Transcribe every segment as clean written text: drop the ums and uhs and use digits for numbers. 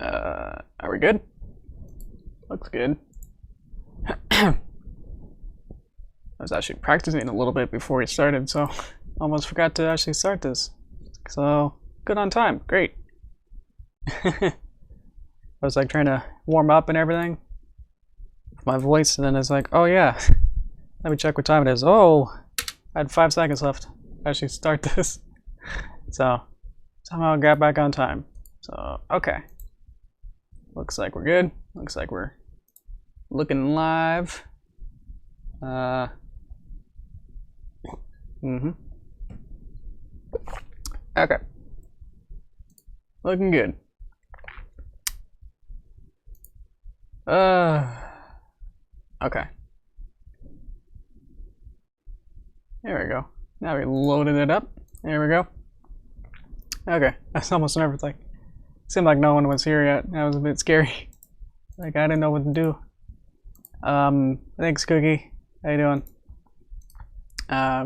Are we good? Looks good. I was actually practicing a little bit before we started, so almost forgot to actually start this. So, good on time. Great. I was like trying to warm up and everything with my voice, and then it's like, oh yeah, let me check what time it is. Oh, I had 5 seconds left to actually start this. So, somehow I got back on time. So, okay. Looks like we're good. Looks like we're looking live. Okay. Looking good. Okay. There we go. Now we loaded it up. There we go. Okay, that's almost everything. Seemed like no one was here yet. That was a bit scary. Like I didn't know what to do. Thanks, Cookie. How you doing?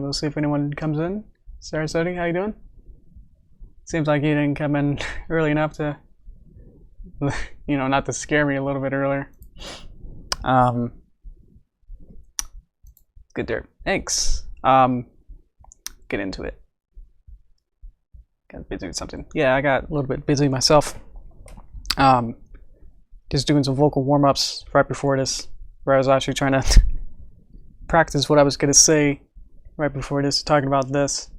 We'll see if anyone comes in. Saraswati, how you doing? Seems like you didn't come in early enough to, you know, not to scare me a little bit earlier. Good dirt. Thanks. Get into it. Got busy with something. Yeah, I got a little bit busy myself. Just doing some vocal warm-ups right before this, where I was actually trying to practice what I was going to say right before this, talking about this.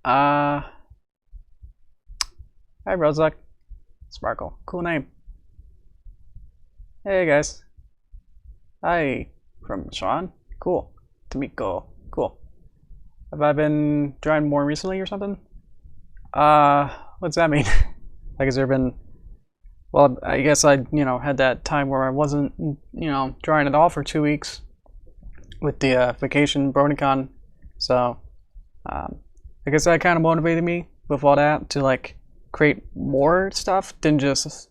Hi, Roseluck. Sparkle. Cool name. Hey, guys. Hi, from Sean. Cool. Tamiko. Cool. Have I been drawing more recently or something? What's that mean? Like, has there been... Well, I guess I, had that time where I wasn't, drawing at all for 2 weeks with the vacation BronyCon. So, I guess that kind of motivated me with all that to, like, create more stuff than just,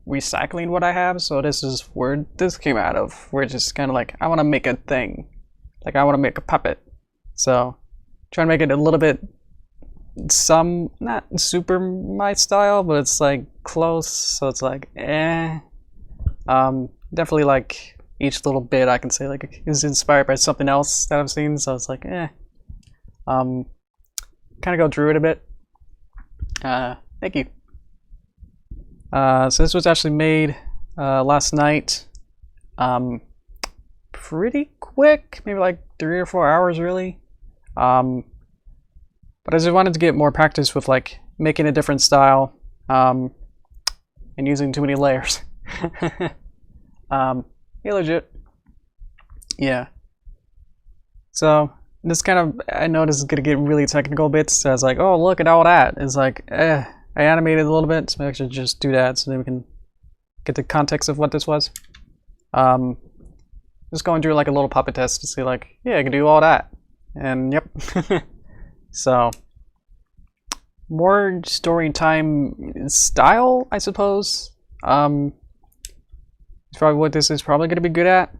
recycling what I have. So this is where this came out of. We're just kind of like, I want to make a thing. Like, I want to make a puppet. So, trying to make it a little bit, not super my style, but it's like close. So it's like, definitely like each little bit I can say like is inspired by something else that I've seen. So it's like, kind of go through it a bit. Thank you. So this was actually made last night. Pretty quick, maybe like 3 or 4 hours really. But I just wanted to get more practice with like making a different style and using too many layers. Hey, legit. Yeah. So this kind of, I know this is gonna get really technical bits. So I was like, oh, look at all that. It's like, I animated a little bit, so maybe I should just do that so then we can get the context of what this was. Just going through like a little puppet test to see like, yeah, I can do all that. And yep. So, more story time style, I suppose. It's probably what this is probably going to be good at.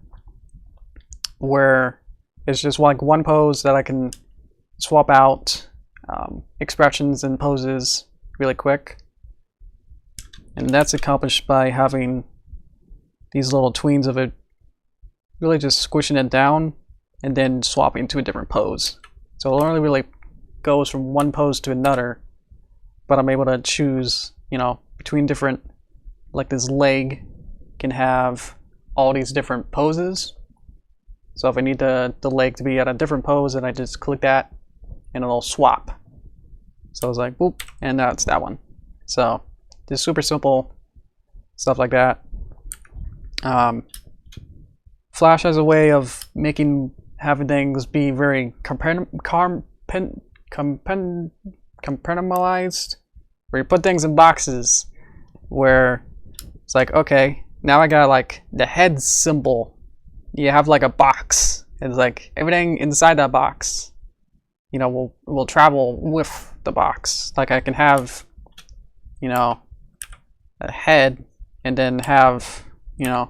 Where it's just like one pose that I can swap out expressions and poses really quick. And that's accomplished by having these little tweens of it, really just squishing it down and then swapping to a different pose. So it only really goes from one pose to another, but I'm able to choose, between different, like this leg can have all these different poses. So if I need the leg to be at a different pose, then I just click that and it'll swap. So I was like, boop, and now it's that one. So just super simple stuff like that. Flash has a way of having things be very compartmentalized, where you put things in boxes, where it's like, okay, now I got like the head symbol. You have like a box. It's like everything inside that box, will travel with the box. Like I can have, a head and then have, a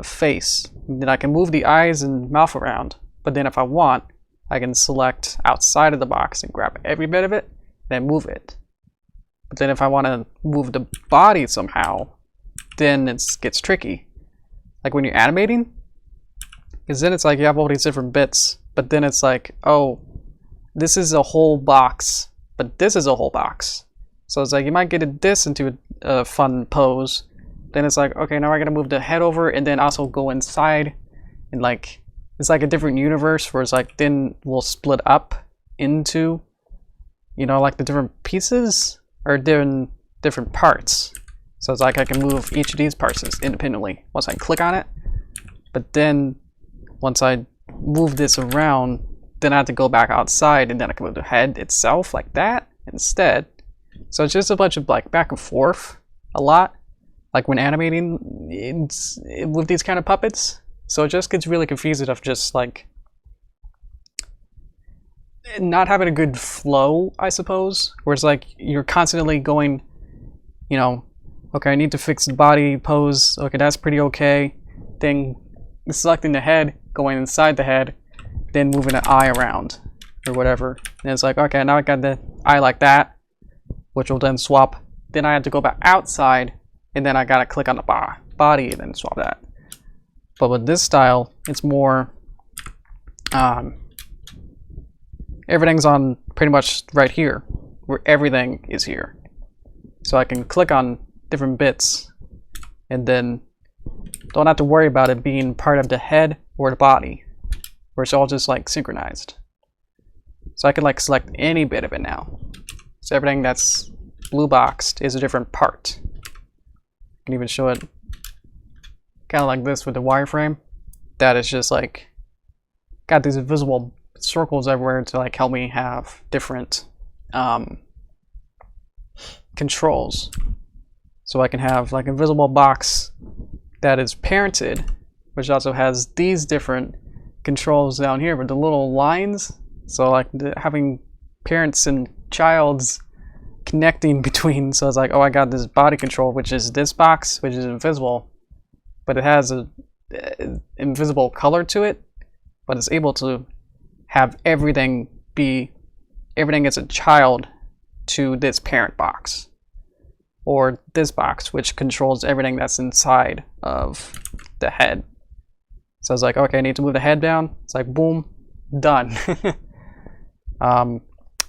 face. And then I can move the eyes and mouth around. But then if I want, I can select outside of the box and grab every bit of it, then move it. But then if I want to move the body somehow, then it gets tricky. Like when you're animating, because then it's like you have all these different bits, but then it's like, oh, this is a whole box, but this is a whole box. So it's like you might get this into a fun pose. Then it's like, okay, now I gotta move the head over and then also go inside. And like, it's like a different universe where it's like, then we'll split up into, you know, like the different pieces or different parts. So it's like I can move each of these parts independently once I click on it. But then once I move this around, then I have to go back outside and then I can move the head itself like that instead. So it's just a bunch of like back and forth a lot, like when animating with these kind of puppets. So it just gets really confusing of just like not having a good flow, I suppose, where it's like you're constantly going, you know, okay, I need to fix the body pose. Okay, that's pretty okay. Then selecting the head, going inside the head, then moving the eye around or whatever. And it's like, okay, now I got the eye like that, which will then swap. Then I have to go back outside, and then I gotta click on the body and then swap that. But with this style, it's more, everything's on pretty much right here, where everything is here. So I can click on different bits, and then don't have to worry about it being part of the head or the body, where it's all just like synchronized. So I can like select any bit of it now. So everything that's blue boxed is a different part. I can even show it kind of like this with the wireframe. That is just like got these invisible circles everywhere to like help me have different controls. So I can have like a invisible box that is parented, which also has these different controls down here with the little lines. So like having parents and childs connecting between. So it's like, oh, I got this body control, which is this box, which is invisible, but it has a invisible color to it, but it's able to have everything as a child to this parent box, or this box, which controls everything that's inside of the head. So it's like, okay, I need to move the head down. It's like, boom, done.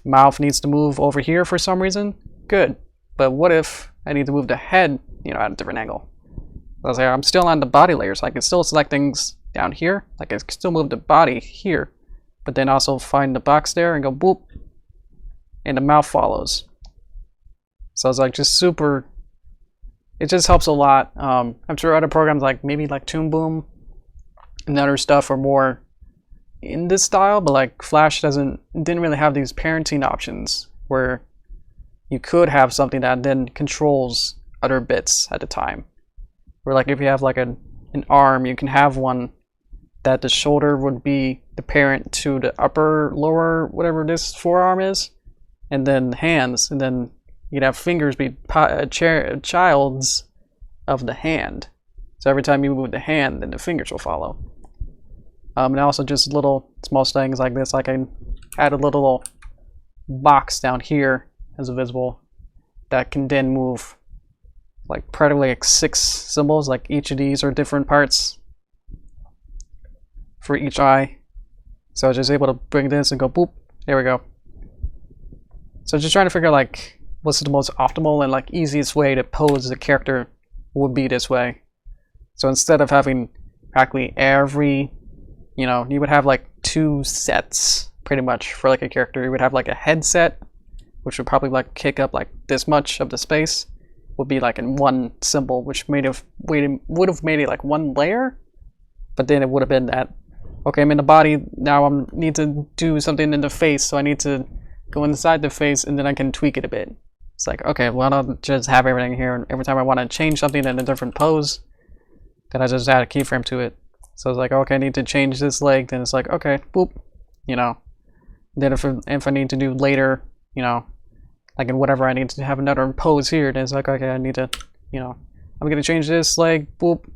Mouth needs to move over here for some reason. Good. But what if I need to move the head, you know, at a different angle? I was like, I'm still on the body layer, so I can still select things down here. Like I can still move the body here, but then also find the box there and go boop, and the mouth follows. So it's like just super, it just helps a lot. I'm sure other programs like maybe like Toon Boom and other stuff are more in this style, but like Flash didn't really have these parenting options where you could have something that then controls other bits at the time. Where like if you have like an arm, you can have one that the shoulder would be the parent to the upper, lower, whatever this forearm is, and then hands, and then you'd have fingers be childs of the hand. So every time you move the hand, then the fingers will follow. And also just little small things like this. I can add a little box down here as a visible that can then move like probably like 6 symbols. Like each of these are different parts for each eye. So I was just able to bring this and go boop. There we go. So just trying to figure like what's the most optimal and like easiest way to pose the character would be this way. So instead of having practically every, you know, you would have like 2 sets pretty much for like a character. You would have like a headset, which would probably like kick up like this much of the space, would be like in one symbol, which would have made it like one layer. But then it would have been that, okay, I'm in the body, now I need to do something in the face, so I need to go inside the face and then I can tweak it a bit. It's like, okay, why not just have everything here, and every time I want to change something in a different pose, then I just add a keyframe to it. So it's like, okay, I need to change this leg, then it's like, okay, boop, you know. Then if I need to do later, you know, like in whatever, I need to have another pose here, then it's like, okay, I need to, you know, I'm going to change this leg, boop,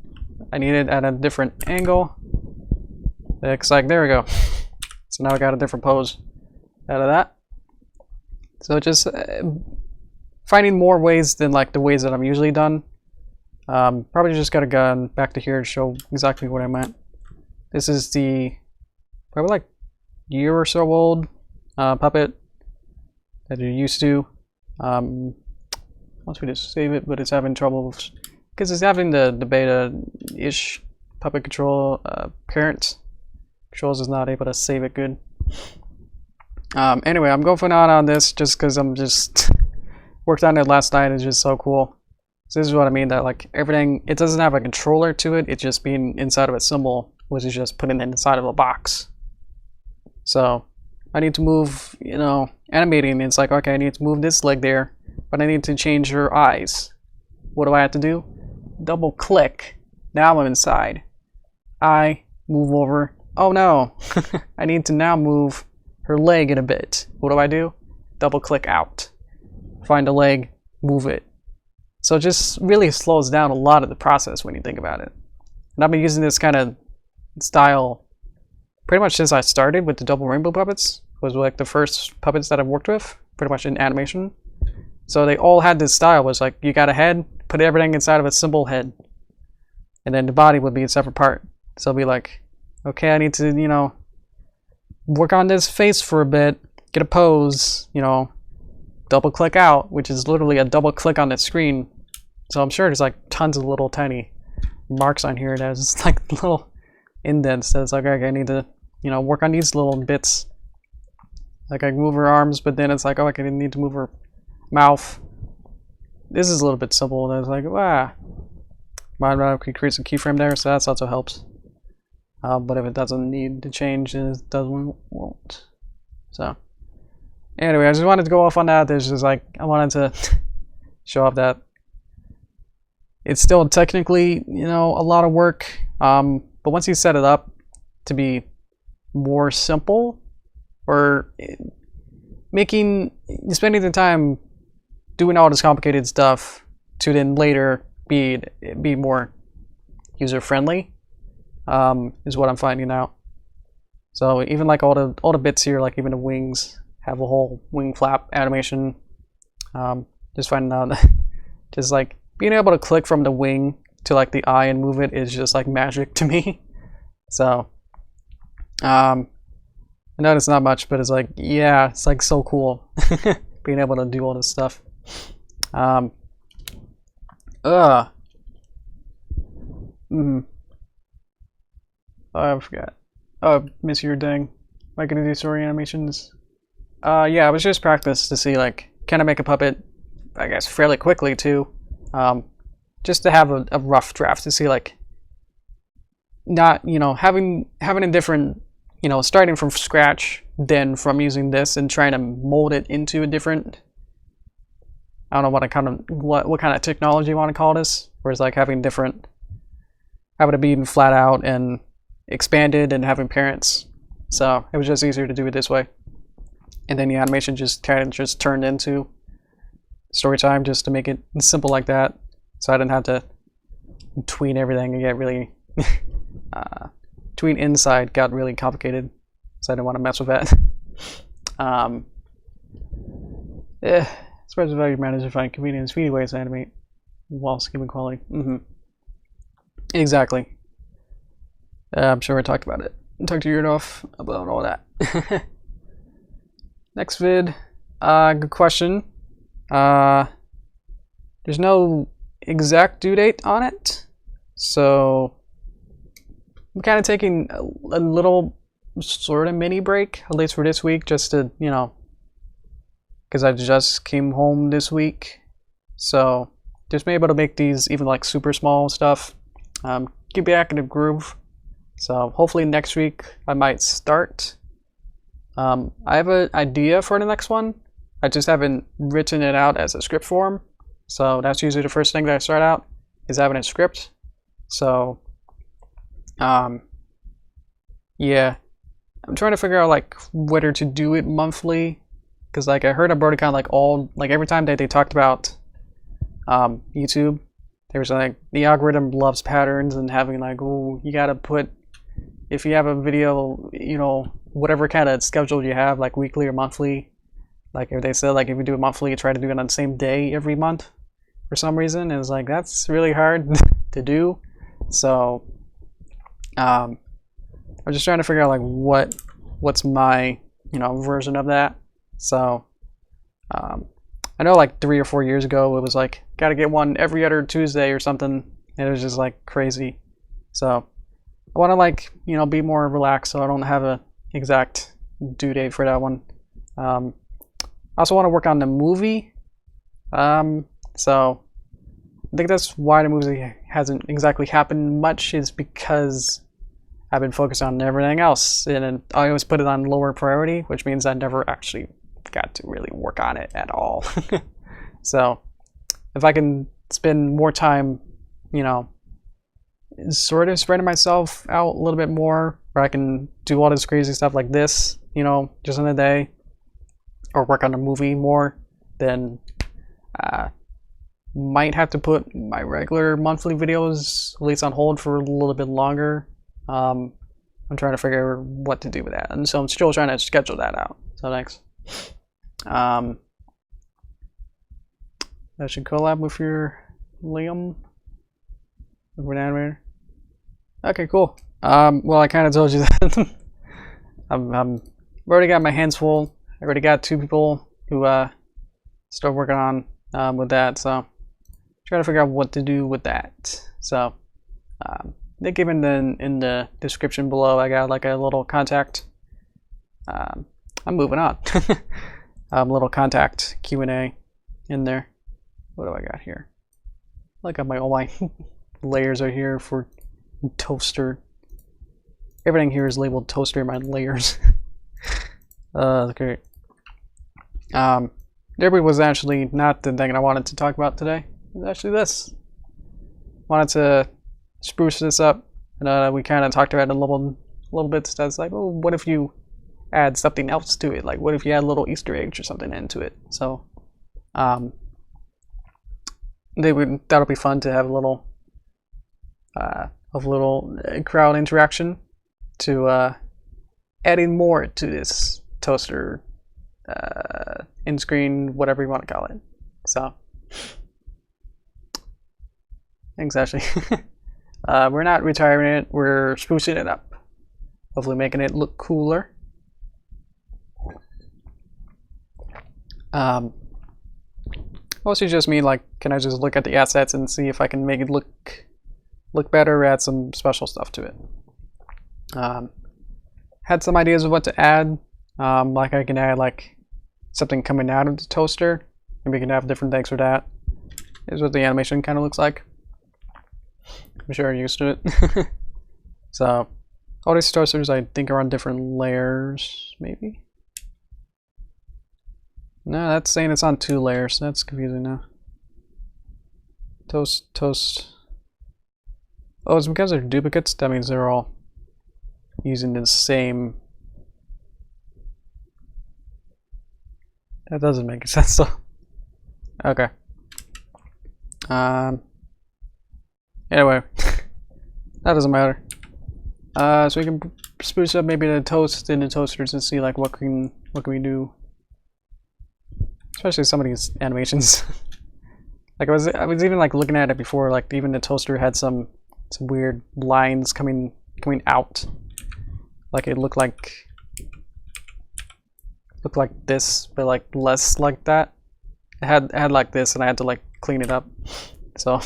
I need it at a different angle. It's like, there we go. So now I got a different pose out of that. So just finding more ways than like the ways that I'm usually done. Probably just gotta go back to here to show exactly what I meant. This is the probably like year or so old puppet that you're used to. Once we just save it, but it's having trouble because it's having the beta-ish puppet control parent controls is not able to save it good. Anyway, I'm going for now on this just because I'm just worked on it last night. It's just so cool. So this is what I mean, that like everything, it doesn't have a controller to it. It's just being inside of a symbol, which is just putting it inside of a box. So I need to move, you know, animating. It's like, okay, I need to move this leg there, but I need to change her eyes. What do I have to do? Double click. Now I'm inside. I move over. Oh no, I need to now move her leg in a bit. What do? Double click out. Find a leg, move it. So it just really slows down a lot of the process when you think about it. And I've been using this kind of style pretty much since I started with the double rainbow puppets. It was like the first puppets that I've worked with, pretty much in animation. So they all had this style, was like you got a head, put everything inside of a simple head. And then the body would be a separate part. So it'll be like, okay, I need to, you know, work on this face for a bit, get a pose, you know, double click out, which is literally a double click on the screen. So I'm sure there's like tons of little tiny marks on here that's like little indents that's like, okay, I need to, you know, work on these little bits. Like I move her arms, but then it's like, oh, I need to move her mouth. This is a little bit simple. And it's like, might create some keyframe there, so that also helps. But if it doesn't need to change, then it won't. So anyway, I just wanted to go off on that. There's just like, I wanted to show off that it's still technically, you know, a lot of work. But once you set it up to be more simple, or spending the time doing all this complicated stuff to then later be more user friendly, is what I'm finding out. So even like all the bits here, like even the wings have a whole wing flap animation. Just finding out that just like being able to click from the wing to like the eye and move it is just like magic to me. So I know it's not much, but it's like, yeah, it's like so cool being able to do all this stuff. Oh, I forgot. Oh, miss your dang. Am I gonna do story animations? Yeah, it was just practice to see like, can I make a puppet, I guess fairly quickly too. Just to have a rough draft to see like, not, you know, having a different, you know, starting from scratch than from using this and trying to mold it into a different, I don't know what kind of technology you want to call this, where it's like having it be flat out and expanded and having parents. So it was just easier to do it this way. And then the animation just kind of just turned into story time just to make it simple like that. So I didn't have to tween everything and get really tween inside got really complicated. So I didn't want to mess with that. Spreads the value manager find convenient and speedy ways to animate while skipping quality. Exactly. I'm sure we talked about it. Talked to your off about all that. Next vid. Good question. There's no exact due date on it, so I'm kind of taking a little sort of mini break, at least for this week, just to, you know, because I just came home this week, so just be able to make these even like super small stuff. Get back in the groove. So hopefully next week I might start. I have an idea for the next one. I just haven't written it out as a script form. So that's usually the first thing that I start out, is having a script. So yeah, I'm trying to figure out like whether to do it monthly, because like I heard on Broadcon, like every time that they talked about YouTube, there was like the algorithm loves patterns and having like, oh, you gotta put, if you have a video, you know, whatever kind of schedule you have, like weekly or monthly, Like if they said like if you do it monthly, you try to do it on the same day every month for some reason. It's like that's really hard to do. So I'm just trying to figure out like what's my version of that. So I know like 3 or 4 years ago it was like gotta get one every other Tuesday or something, and it was just like crazy. So I want to like be more relaxed, so I don't have a exact due date for that one. I also want to work on the movie. So I think that's why the movie hasn't exactly happened much, is because I've been focused on everything else, and I always put it on lower priority, which means I never actually got to really work on it at all. So if I can spend more time, sort of spreading myself out a little bit more, where I can do all this crazy stuff like this, just in a day, or work on the movie more, then might have to put my regular monthly videos at least on hold for a little bit longer. I'm trying to figure what to do with that, and so I'm still trying to schedule that out. So thanks. I should collab with your Liam, with an animator. Okay, cool. Well, I kind of told you that. I've already got my hands full. I already got 2 people who start working on with that. So trying to figure out what to do with that. So they give in the description below. I got like a little contact. I'm moving on. Little contact Q&A in there. What do I got here? I got all my layers are here for toaster. Everything here is labeled toaster in my layers. Okay. Derpy was actually not the thing I wanted to talk about today. It was actually this. Wanted to spruce this up, and we kind of talked about it a little bit. So it's like, oh, what if you add something else to it? Like, what if you add little Easter eggs or something into it? So, that'll be fun to have a little crowd interaction to adding more to this toaster in-screen, whatever you want to call it. So thanks, Ashley. We're not retiring it, we're sprucing it up, hopefully making it look cooler. Mostly just me, like, can I just look at the assets and see if I can make it look better, add some special stuff to it. Had some ideas of what to add. Like I can add like something coming out of the toaster, and we can have different things for that. Here's what the animation kind of looks like. I'm sure you're used to it. So all these toasters I think are on different layers, maybe. No, that's saying it's on 2 layers. That's confusing now. Toast. Oh, it's because they're duplicates. That means they're all using the same. That doesn't make sense though. Okay. Anyway, that doesn't matter. So we can spruce up maybe the toast in the toasters and see like what can we do. Especially some of these animations. Like I was even like looking at it before, like even the toaster had some weird lines coming out. Like it looked like this, but like less like that. It had like this, and I had to like clean it up. So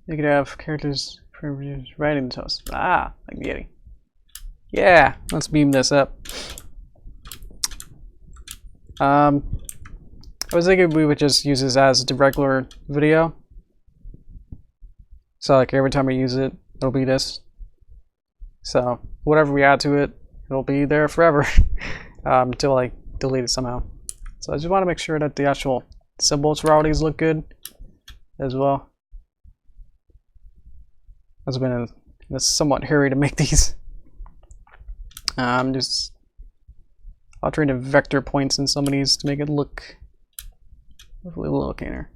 you could have characters writing the toast. Like Yeti. Yeah, let's beam this up. I was thinking we would just use this as the regular video. So like every time we use it, it'll be this. So whatever we add to it, it'll be there forever until I delete it somehow. So I just want to make sure that the actual symbols for all these look good as well. I've been in a somewhat hurry to make these. I'm just altering the vector points in some of these to make it look hopefully a little cleaner.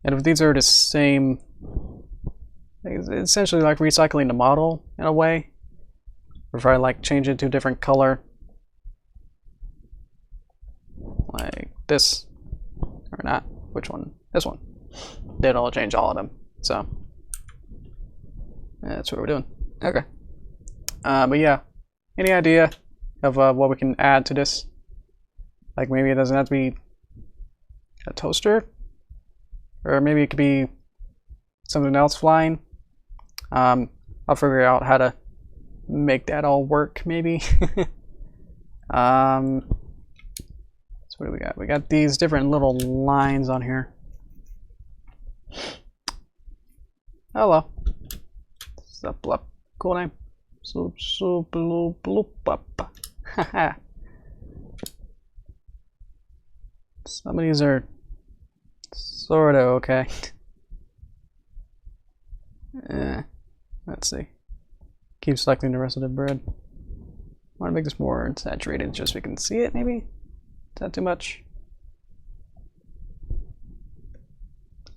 And if these are the same It's essentially like recycling the model in a way. Or if I like change it to a different color, like this, or not, which one? This one. Then it'll change all of them. So that's what we're doing. Okay. But yeah, any idea of what we can add to this? Like maybe it doesn't have to be a toaster, or maybe it could be something else flying. I'll figure out how to make that all work maybe. So what do we got? We got these different little lines on here. Hello. Blup. Cool name. Haha. Some of these are sorta okay. Let's see. Keep selecting the rest of the bread. I want to make this more saturated just so we can see it, maybe? Is that too much? I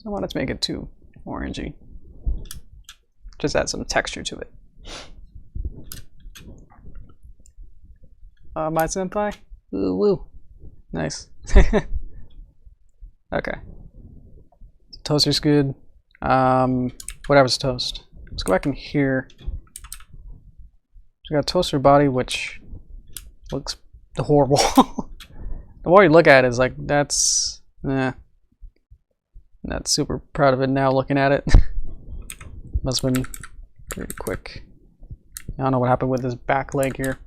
don't want it to make it too orangey. Just add some texture to it. My senpai? Woo woo. Nice. Okay. Toaster's good. Whatever's toast. Let's go back in here. We got a toaster body, which looks horrible. The more you look at it, it's like, that's... Not super proud of it now looking at it. Must have been pretty quick. I don't know what happened with this back leg here.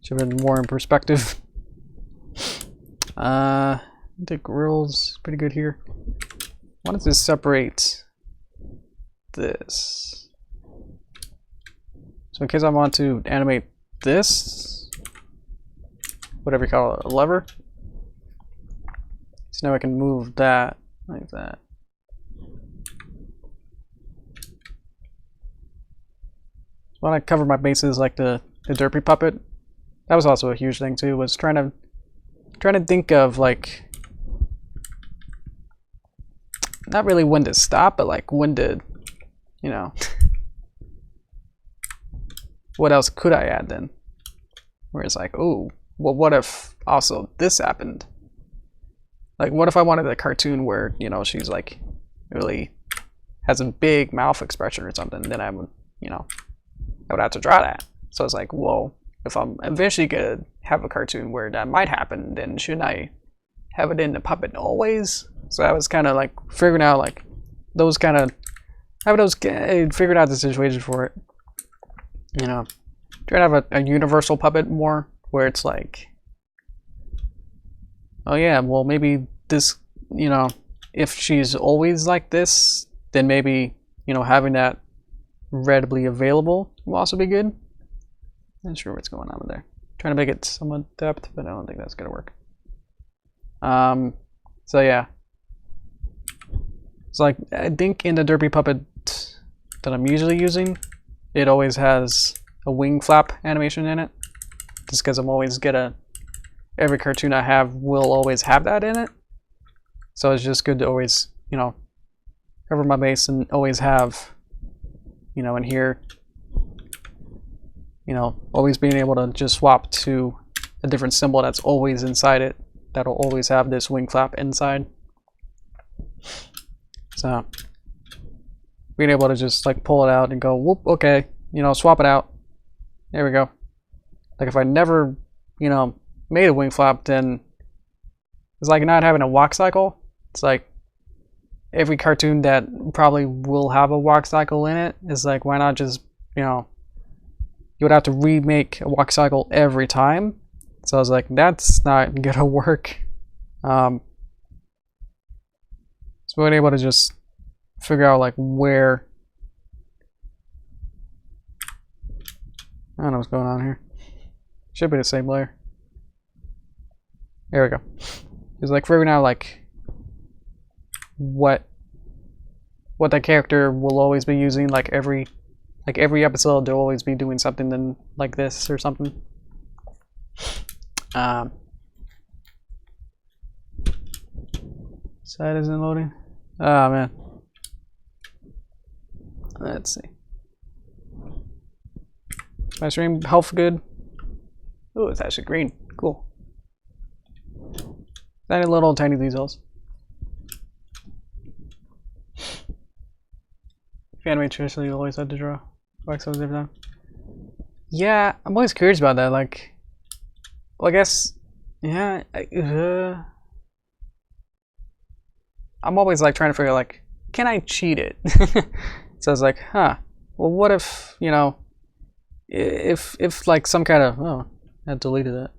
Should have been more in perspective. The grill's pretty good here. I wanted to separate this. So in case I want to animate this, whatever you call it, a lever. So now I can move that like that. So when I cover my bases like the Derpy puppet, that was also a huge thing too, was trying to think of like, not really when to stop, but like when to, you know, what else could I add then? Where it's like, oh, well, what if also this happened? Like, what if I wanted a cartoon where, you know, she's like really has a big mouth expression or something? Then I would, you know, I would have to draw that. So it's like, well, if I'm eventually gonna have a cartoon where that might happen, then shouldn't I have it in the puppet always? So I was kind of like figuring out like those kind of, figured out the situation for it. You know, trying to have a universal puppet more, where it's like, oh yeah, well maybe this, you know, if she's always like this, then maybe, you know, having that readily available will also be good. Not sure what's going on with there. Trying to make it somewhat depth, but I don't think that's gonna work. So yeah. It's like, I think in the Derpy puppet that I'm usually using, it always has a wing flap animation in it. Just because I'm always every cartoon I have will always have that in it. So it's just good to always, you know, cover my base and always have, you know, in here, you know, always being able to just swap to a different symbol that's always inside it. That'll always have this wing flap inside. So being able to just like pull it out and go, whoop, okay, you know, swap it out. There we go. Like if I never, you know, made a wing flap, then it's like not having a walk cycle. It's like every cartoon that probably will have a walk cycle in it is like, why not just, you know, you would have to remake a walk cycle every time. So I was like, that's not gonna work. So we were able to just figure out like where, I don't know what's going on here. Should be the same layer. There we go. It's like figuring out like what that character will always be using, like every episode they'll always be doing something then like this or something. Site isn't loading. Oh man. Let's see. My stream health good. Oh, it's actually green. Cool. Tiny little tiny details. If you animate traditionally, you always have to draw wax every time. Yeah, I'm always curious about that. Like, well, I guess, yeah. I'm always like trying to figure like, can I cheat it? So I was like, huh. Well, what if, you know, if like some kind of, oh, I deleted that.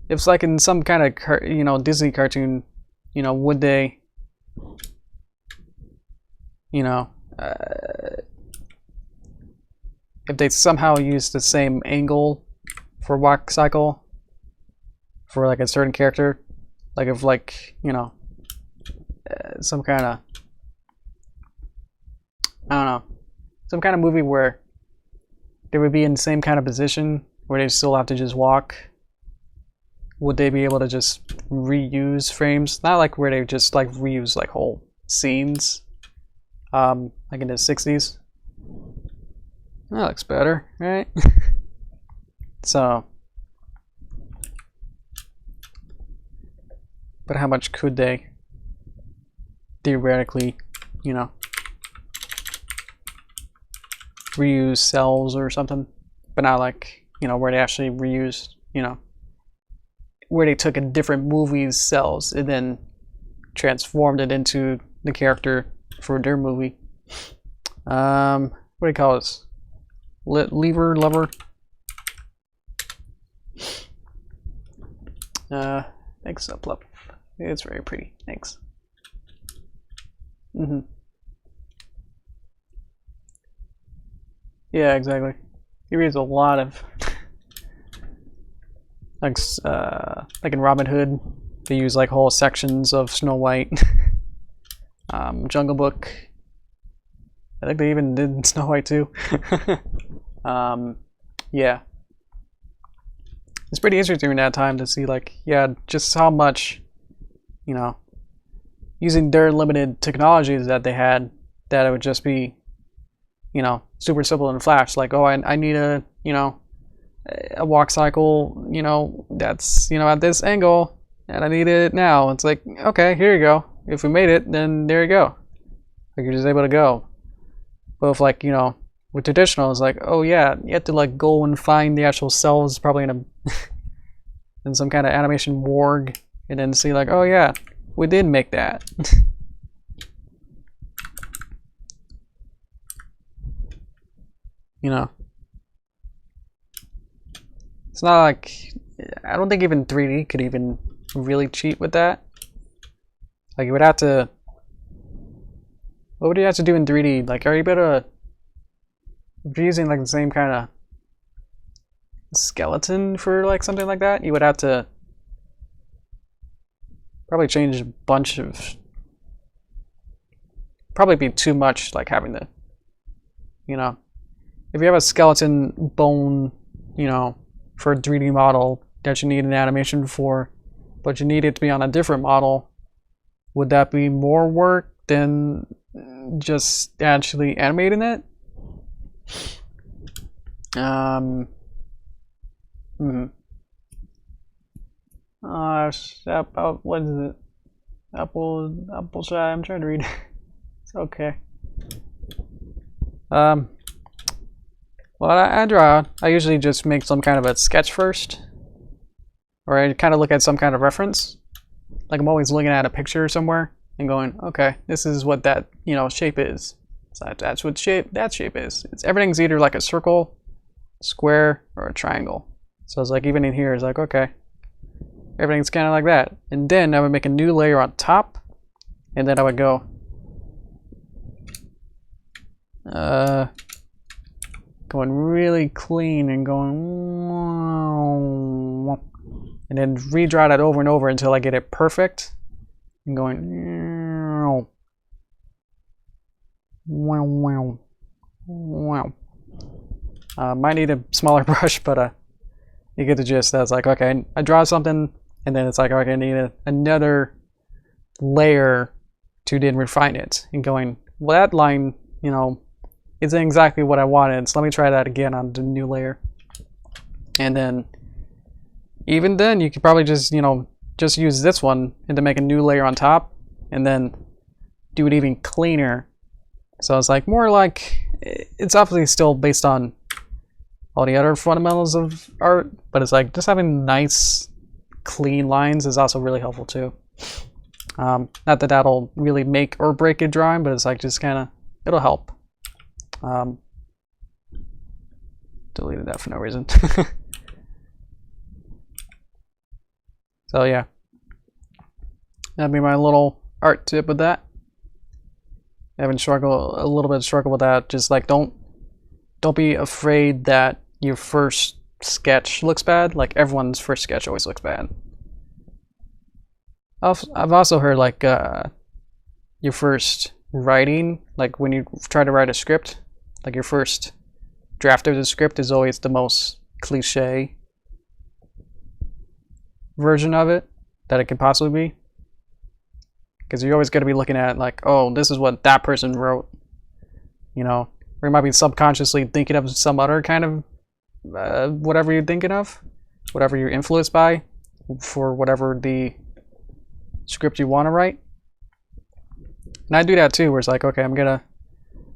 If it's like in some kind of, you know, Disney cartoon, you know, would they, you know, if they somehow use the same angle for walk cycle for like a certain character, like if like, you know, some kind of, I don't know, some kind of movie where they would be in the same kind of position where they still have to just walk, would they be able to just reuse frames? Not like where they just like reuse like whole scenes, like in the 60s. That looks better, right? So, but how much could they theoretically, you know, reuse cells or something? But not like, you know, where they actually reused, you know, where they took a different movie's cells and then transformed it into the character for their movie. What do you call this? Lever. Thanks, Uplup. It's very pretty. Thanks. Yeah, exactly. He reads a lot of like in Robin Hood, they use like whole sections of Snow White. Jungle Book. I think they even did Snow White too. Yeah. It's pretty interesting during that time to see like, yeah, just how much, you know, using their limited technologies that they had, that it would just be, you know, super simple in Flash. Like, oh, I need a, you know, a walk cycle, you know, that's, you know, at this angle, and I need it now. It's like, okay, here you go. If we made it, then there you go. Like, you're just able to go. But if like, you know, with traditional, it's like, oh yeah, you have to like go and find the actual cells, probably in a in some kind of animation morgue, and then see like, oh yeah, we did make that. You know, it's not like, I don't think even 3D could even really cheat with that. Like, you would have to, what would you have to do in 3D? Like, are you better, if you're using like the same kind of skeleton for like something like that, you would have to probably change a bunch of, probably be too much, like having to, you know, if you have a skeleton bone, you know, for a 3D model that you need an animation for, but you need it to be on a different model, would that be more work than just actually animating it? What is it? Apple shy. I'm trying to read. It's okay. Well, I draw. I usually just make some kind of a sketch first, or I kind of look at some kind of reference. Like, I'm always looking at a picture somewhere and going, okay, this is what that, you know, shape is. So that's what that shape is. Everything's either like a circle, square, or a triangle. So it's like, even in here, it's like, okay, everything's kind of like that. And then I would make a new layer on top, and then I would go, going really clean and going, and then redraw that over and over until I get it perfect, and going, might need a smaller brush, but you get the gist. That's like, okay, I draw something, and then it's like, okay, I need another layer to then refine it, and going, well, that line, you know, isn't exactly what I wanted, so let me try that again on the new layer. And then, even then, you could probably just, you know, just use this one and to make a new layer on top, and then do it even cleaner. So it's like more like, it's obviously still based on all the other fundamentals of art, but it's like just having nice, clean lines is also really helpful too. Not that that'll really make or break a drawing, but it's like just kind of, it'll help. Deleted that for no reason. So yeah, that'd be my little art tip with that. Having a little bit of struggle with that. Just like don't be afraid that your first sketch looks bad. Like everyone's first sketch always looks bad. I've also heard like your first writing, like when you try to write a script, like your first draft of the script is always the most cliche version of it that it could possibly be, because you're always going to be looking at like, oh, this is what that person wrote, you know, or you might be subconsciously thinking of some other kind of whatever you're thinking of, whatever you're influenced by for whatever the script you want to write. And I do that too, where it's like, okay, I'm gonna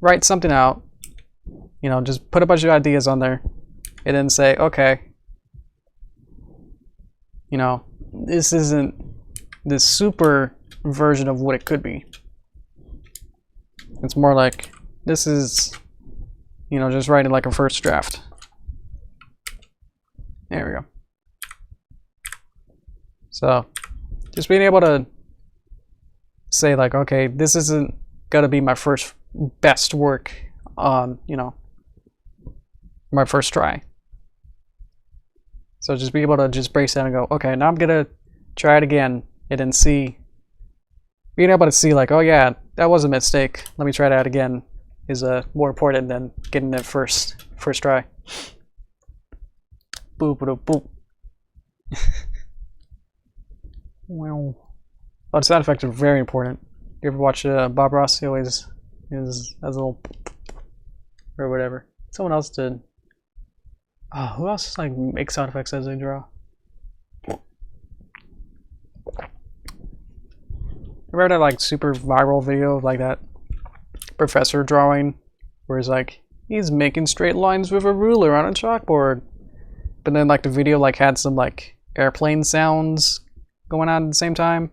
write something out, you know, just put a bunch of ideas on there and then say, okay, you know, this isn't this super version of what it could be. It's more like, this is, you know, just writing like a first draft. There we go. So, just being able to say like, okay, this isn't gonna be my first best work on, you know, my first try. So just be able to just brace that and go, okay, now I'm gonna try it again, and then see, being able to see like, oh yeah, that was a mistake, let me try that again, is more important than getting it first try. Boop boop boop. Wow. Oh, the sound effects are very important. You ever watch Bob Ross? He always has a little or whatever. Someone else did. Oh, who else like makes sound effects as they draw? Remember that like super viral video of like that professor drawing, where he's like, he's making straight lines with a ruler on a chalkboard, but then like the video like had some like airplane sounds going on at the same time.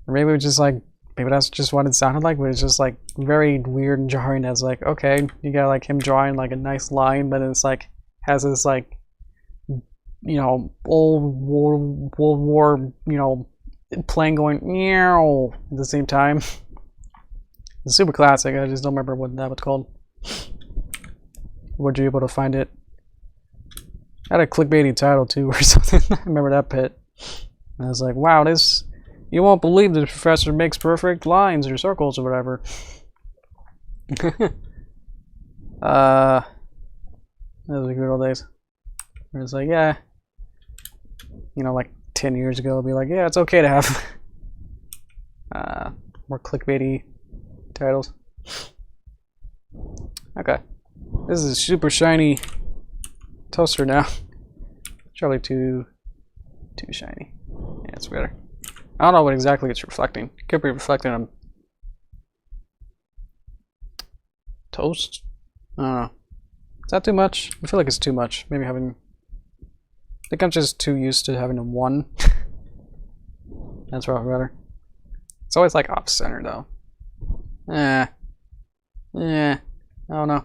Or maybe it was just like, maybe that's just what it sounded like, but it's just like very weird drawing. As like, okay, you got like him drawing like a nice line, but it's like has this like, you know, old World War, you know, plane going meow at the same time. It's super classic. I just don't remember what that was called. Were you able to find it? I had a clickbaity title too or something. I remember that bit. And I was like, wow, this, you won't believe the professor makes perfect lines or circles or whatever. Those were the good old days. Where it's like, yeah, you know, like 10 years ago, it'd be like, yeah, it's okay to have more clickbaity titles. Okay, this is a super shiny toaster now. It's probably too shiny. Yeah, it's better. I don't know what exactly it's reflecting. It could be reflecting on toast. I don't know. Is that too much? I feel like it's too much. Maybe having, I think I'm just too used to having a 1. That's probably better. It's always like off center though. I don't know.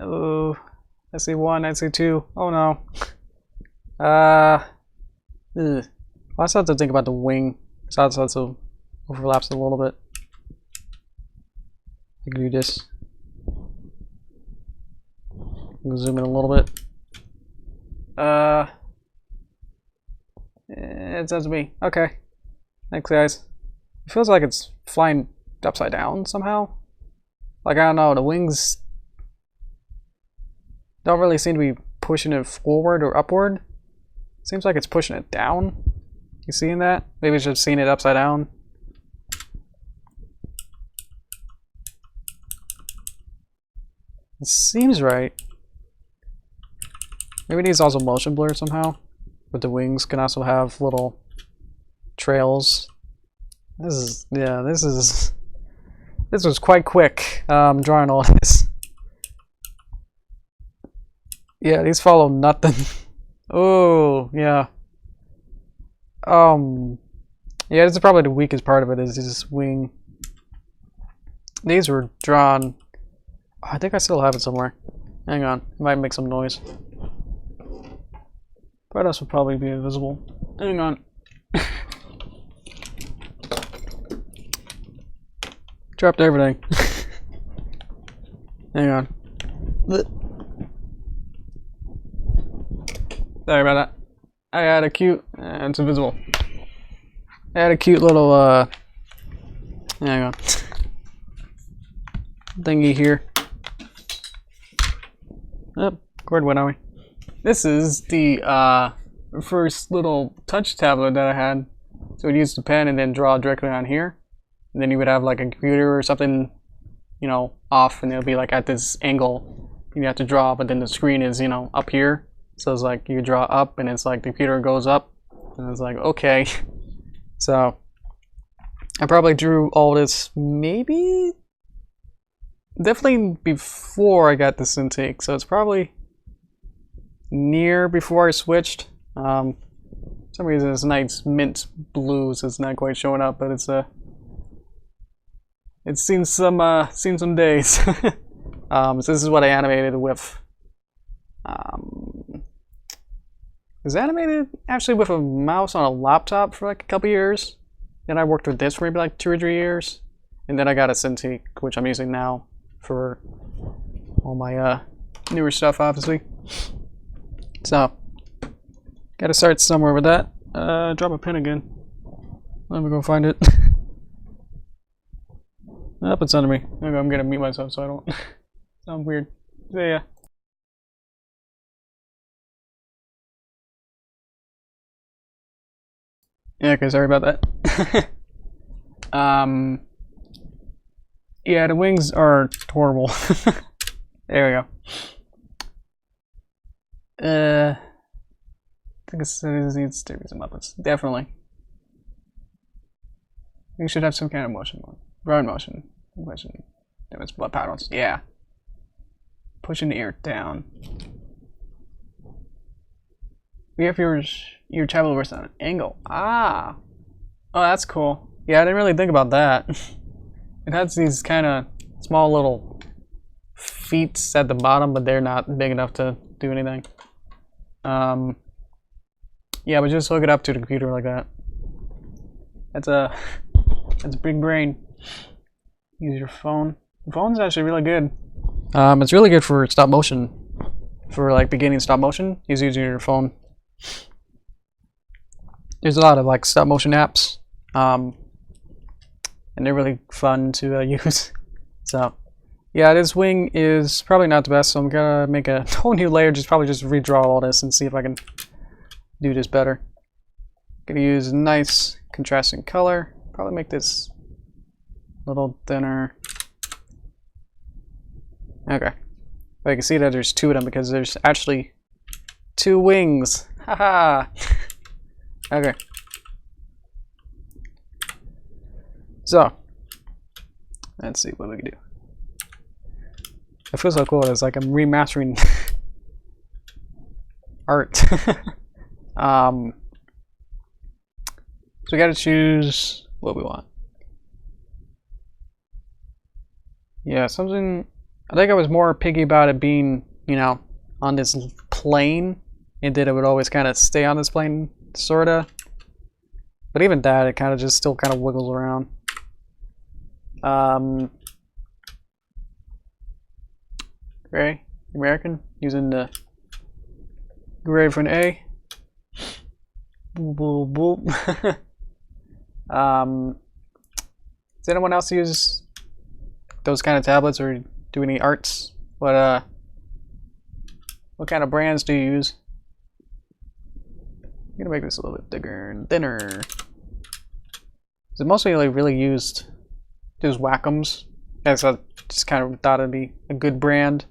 Oh, I see 1, I see 2. Oh no. I also have to think about the wing. So it also overlaps a little bit. I can do this. Zoom in a little bit. It says me. Okay. Thanks, guys. It feels like it's flying upside down somehow. Like, I don't know, the wings don't really seem to be pushing it forward or upward. Seems like it's pushing it down. You seeing that? Maybe I should have seen it upside down. It seems right. Maybe it needs also motion blur somehow. But the wings can also have little trails. This was quite quick, drawing all this. Yeah, these follow nothing. Oh, yeah. Yeah, this is probably the weakest part of it, is this wing. These were drawn. Oh, I think I still have it somewhere. Hang on, it might make some noise. Part else will probably be invisible. Hang on. Dropped everything. Hang on. Sorry about that. I had a cute, it's invisible. I had a cute little, hang on, thingy here. Oh, cord went away. This is the first little touch tablet that I had. So I'd use the pen and then draw directly on here. And then you would have like a computer or something, you know, off, and it'll be like at this angle. You have to draw, but then the screen is, you know, up here. So it's like you draw up and it's like the computer goes up. And it's like, okay. So I probably drew all this maybe definitely before I got the Cintiq. So it's probably near before I switched. For some reason this nice mint blue, so it's not quite showing up, but it's seen some days. So this is what I animated with. It was animated actually with a mouse on a laptop for like a couple years. Then I worked with this for maybe like 2 or 3 years, and then I got a Cintiq, which I'm using now for all my newer stuff, obviously. So, gotta start somewhere with that. Drop a pin again. Let me go find it. Up, it's under me. Okay, I'm gonna mute myself so I don't sound weird. So yeah. Yeah, okay, sorry about that. Yeah, the wings are horrible. There we go. I think it needs to be some uppers. Definitely. You should have some kind of motion. Run motion. Damn, it's blood patterns. Yeah. Pushing the air down. We have your tablet works on an angle. Ah. Oh, that's cool. Yeah, I didn't really think about that. It has these kind of small little feet at the bottom, but they're not big enough to do anything. Yeah, but just hook it up to the computer like that. That's a big brain. Use your phone. The phone's actually really good. It's really good for stop motion. For like beginning stop motion, use using your phone. There's a lot of like stop motion apps, and they're really fun to use. So, yeah, this wing is probably not the best, so I'm gonna make a whole new layer. Probably just redraw all this and see if I can do this better. Gonna use nice contrasting color. Probably make this a little thinner. Okay, but you can see that there's 2 of them because there's actually 2 wings. Haha. Okay. So, let's see what we can do. It feels so cool. It's like I'm remastering art. So we gotta choose what we want. Yeah, something. I think I was more picky about it being, you know, on this plane, and then it would always kind of stay on this plane, sorta. But even that, it kind of just still kind of wiggles around. Gray, American, using the gray for an A. Boop, boop, boop. Does anyone else use those kind of tablets or do any arts? What kind of brands do you use? gonna make this a little bit bigger and thinner. It's mostly like really used those Wacoms. As I just kind of thought it'd be a good brand.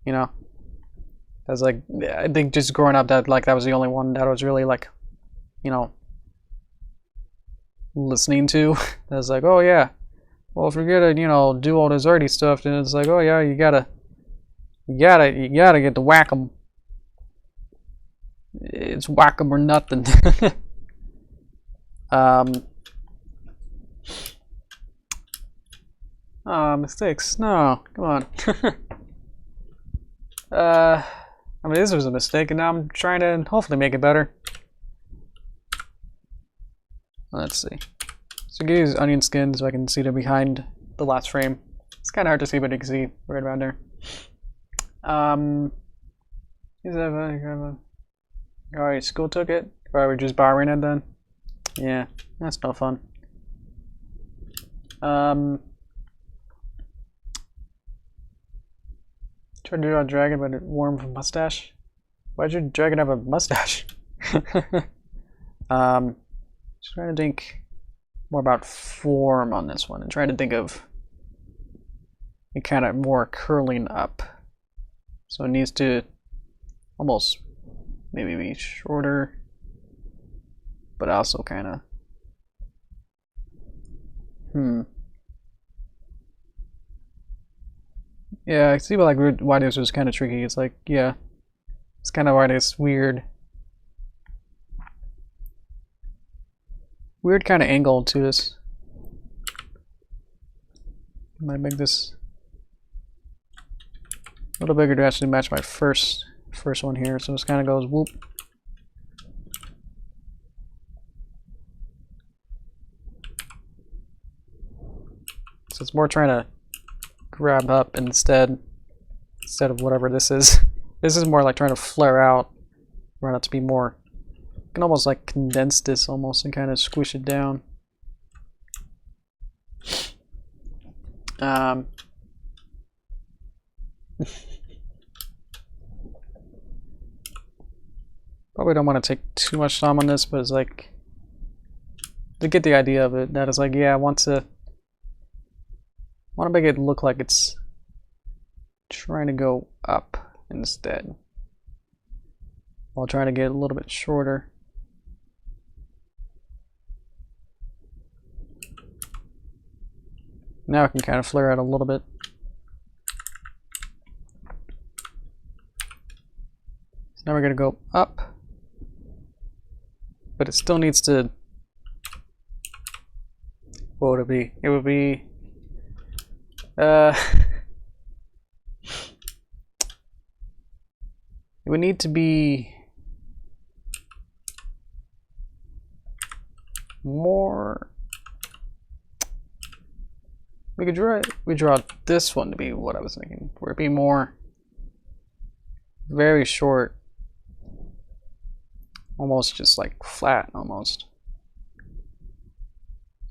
You know, as like I think just growing up that was the only one that I was really like, you know, listening to. I was like, oh yeah, well if you're gonna do all this arty stuff, then it's like, oh yeah, you gotta get the Wacom. It's Wacom or nothing. Mistakes. No, come on. I mean, this was a mistake, and now I'm trying to hopefully make it better. Let's see. So I can use onion skin so I can see them behind the last frame. It's kind of hard to see, but you can see right around there. Alright, school took it. Or we're just borrowing it then? Yeah, that's no fun. Tried to draw a dragon, but it wore him a mustache. Why'd your dragon have a mustache? Just trying to think more about form on this one and trying to think of it kind of more curling up. So it needs to almost maybe be shorter, but also kind of yeah, I see why this was kind of tricky. It's like, yeah, it's kind of why this weird kind of angle to this. Might make this a little bigger to actually match my first one here. So this kind of goes whoop. So it's more trying to grab up instead of whatever this is. This is more like trying to flare out, trying out to be more. You can almost like condense this almost and kind of squish it down. Probably don't want to take too much time on this, but it's like to get the idea of it. That is like, yeah, I want to make it look like it's trying to go up instead, while trying to get a little bit shorter. Now I can kind of flare out a little bit. So now we're going to go up, but it still needs to, what would it be? It would be it would need to be more. We could draw this one to be what I was thinking, where it'd be more very short, almost just like flat almost.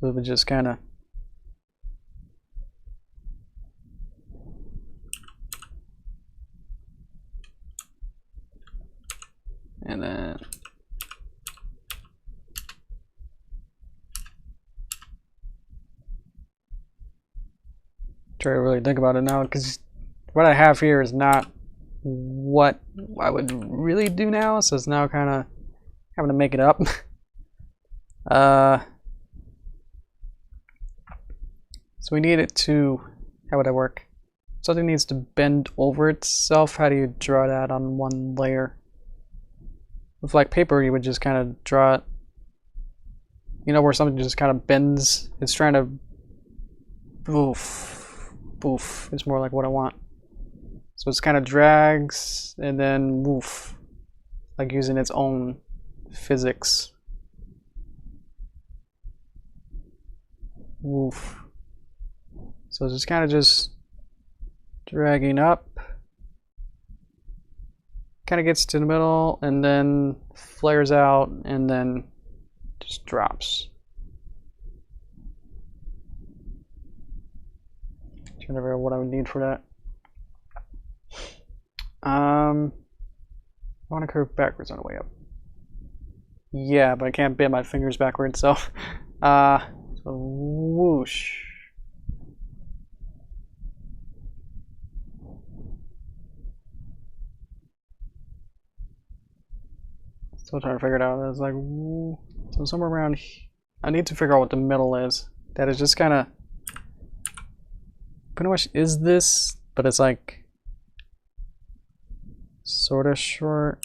So it would just kind of and then try to really think about it now, because what I have here is not what I would really do now, so it's now kind of having to make it up. So we need it to, how would I work? Something needs to bend over itself. How do you draw that on one layer? With like paper, you would just kind of draw it, you know, where something just kind of bends. It's trying to boof is more like what I want. So it's kind of drags and then woof, like using its own physics. Woof. So it's just kind of just dragging up, kind of gets to the middle and then flares out and then just drops. Trying to figure out what I would need for that. I want to curve backwards on the way up. Yeah, but I can't bend my fingers backwards, so so whoosh. Still trying to figure it out. It's like, so somewhere around here. I need to figure out what the middle is. That is just kind of pretty much is this, but it's like sort of short.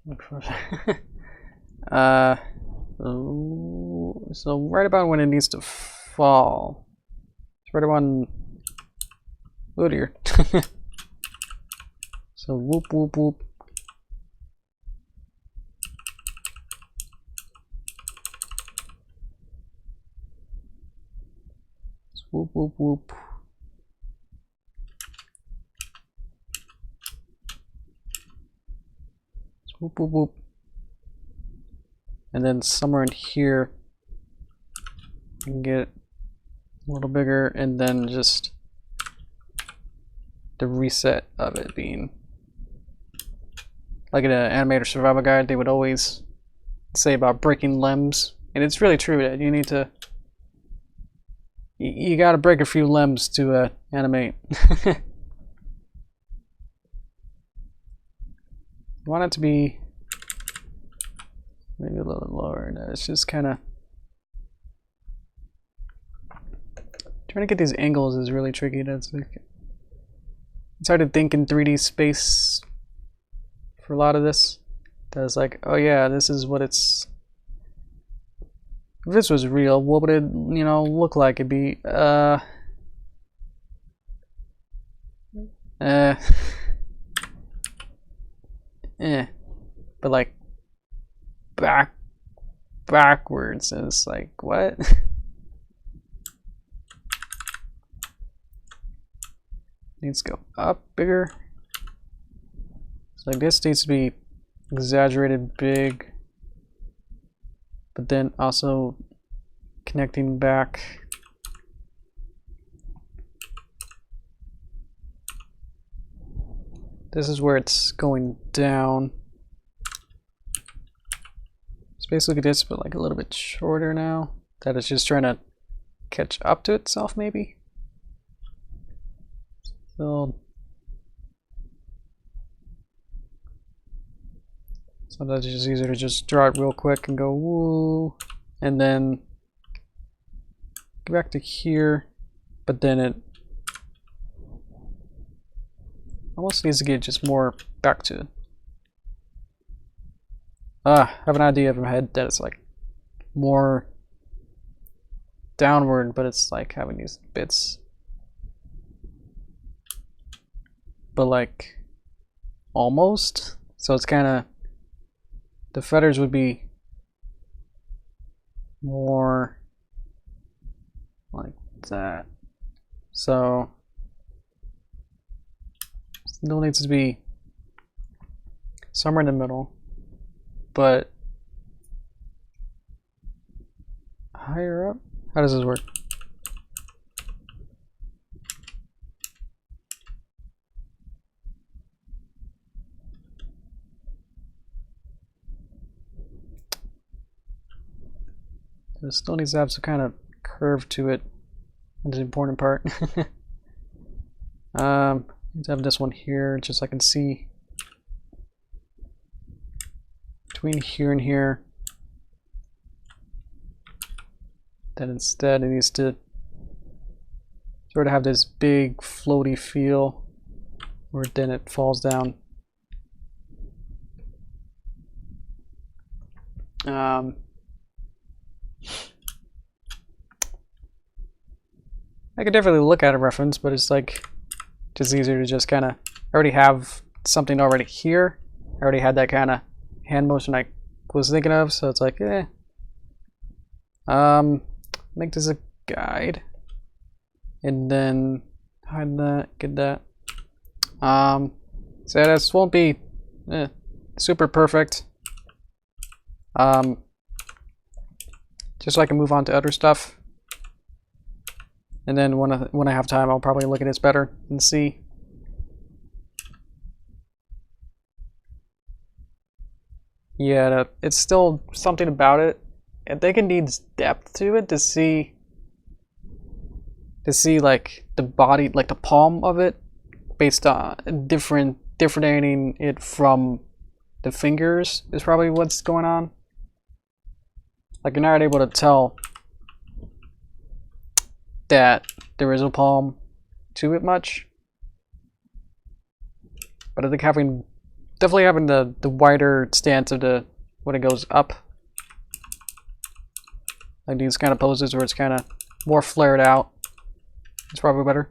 Look for so right about when it needs to fall. It's right around. Oh dear. So whoop whoop whoop. Whoop whoop whoop. Whoop whoop whoop. And then somewhere in here you can get a little bigger, and then just the reset of it being like in an animator survival guide they would always say about breaking limbs, and it's really true that you need to you gotta break a few limbs to animate. I want it to be maybe a little lower. No, it's just kind of trying to get these angles is really tricky. That's like, it's hard to think in 3D space for a lot of this. That's like, oh yeah, this is what it's. If this was real, what would it, look like? It'd be but like backwards, and it's like, what? Needs to go up bigger. So like this needs to be exaggerated big, but then also connecting back. This is where it's going down. It's basically this, but like a little bit shorter now. That is just trying to catch up to itself, maybe. So sometimes it's just easier to just draw it real quick and go woo, and then go back to here, but then it almost needs to get just more back to. I have an idea in my head that it's like more downward, but it's like having these bits, but like almost. So it's kind of, the feathers would be more like that. So still needs to be somewhere in the middle, but higher up. How does this work? It still needs to have some kind of curve to it. That's the important part. Need to have this one here, just so I can see between here and here. Then instead it needs to sort of have this big floaty feel, where then it falls down. I could definitely look at a reference, but it's like just easier to just kind of already have something already here. I already had that kind of hand motion I was thinking of, so it's like, make this a guide, and then hide that, get that. So this won't be super perfect. Just so I can move on to other stuff. And then when I have time, I'll probably look at this better and see. Yeah, it's still something about it. I think it needs depth to it to see like the body, like the palm of it, based on differentiating it from the fingers is probably what's going on. Like you're not able to tell that there is a palm to it much. But I think definitely having the wider stance of the when it goes up, like these kind of poses where it's kind of more flared out, it's probably better.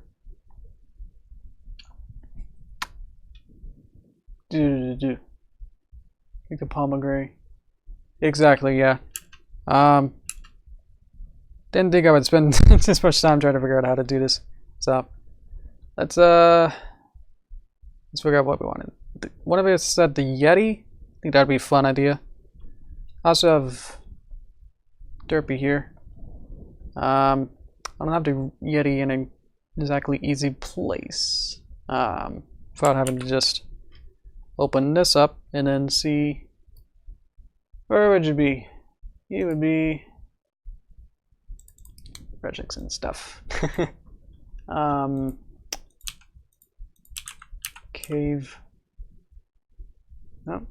Like the palm of gray. Exactly, yeah. Didn't think I would spend this much time trying to figure out how to do this. So let's figure out what we wanted. One of us said the Yeti. I think that'd be a fun idea. I also have Derpy here. I don't have the Yeti in an exactly easy place. Without having to just open this up and then see, where would you be? You would be projects and stuff. Cave. No.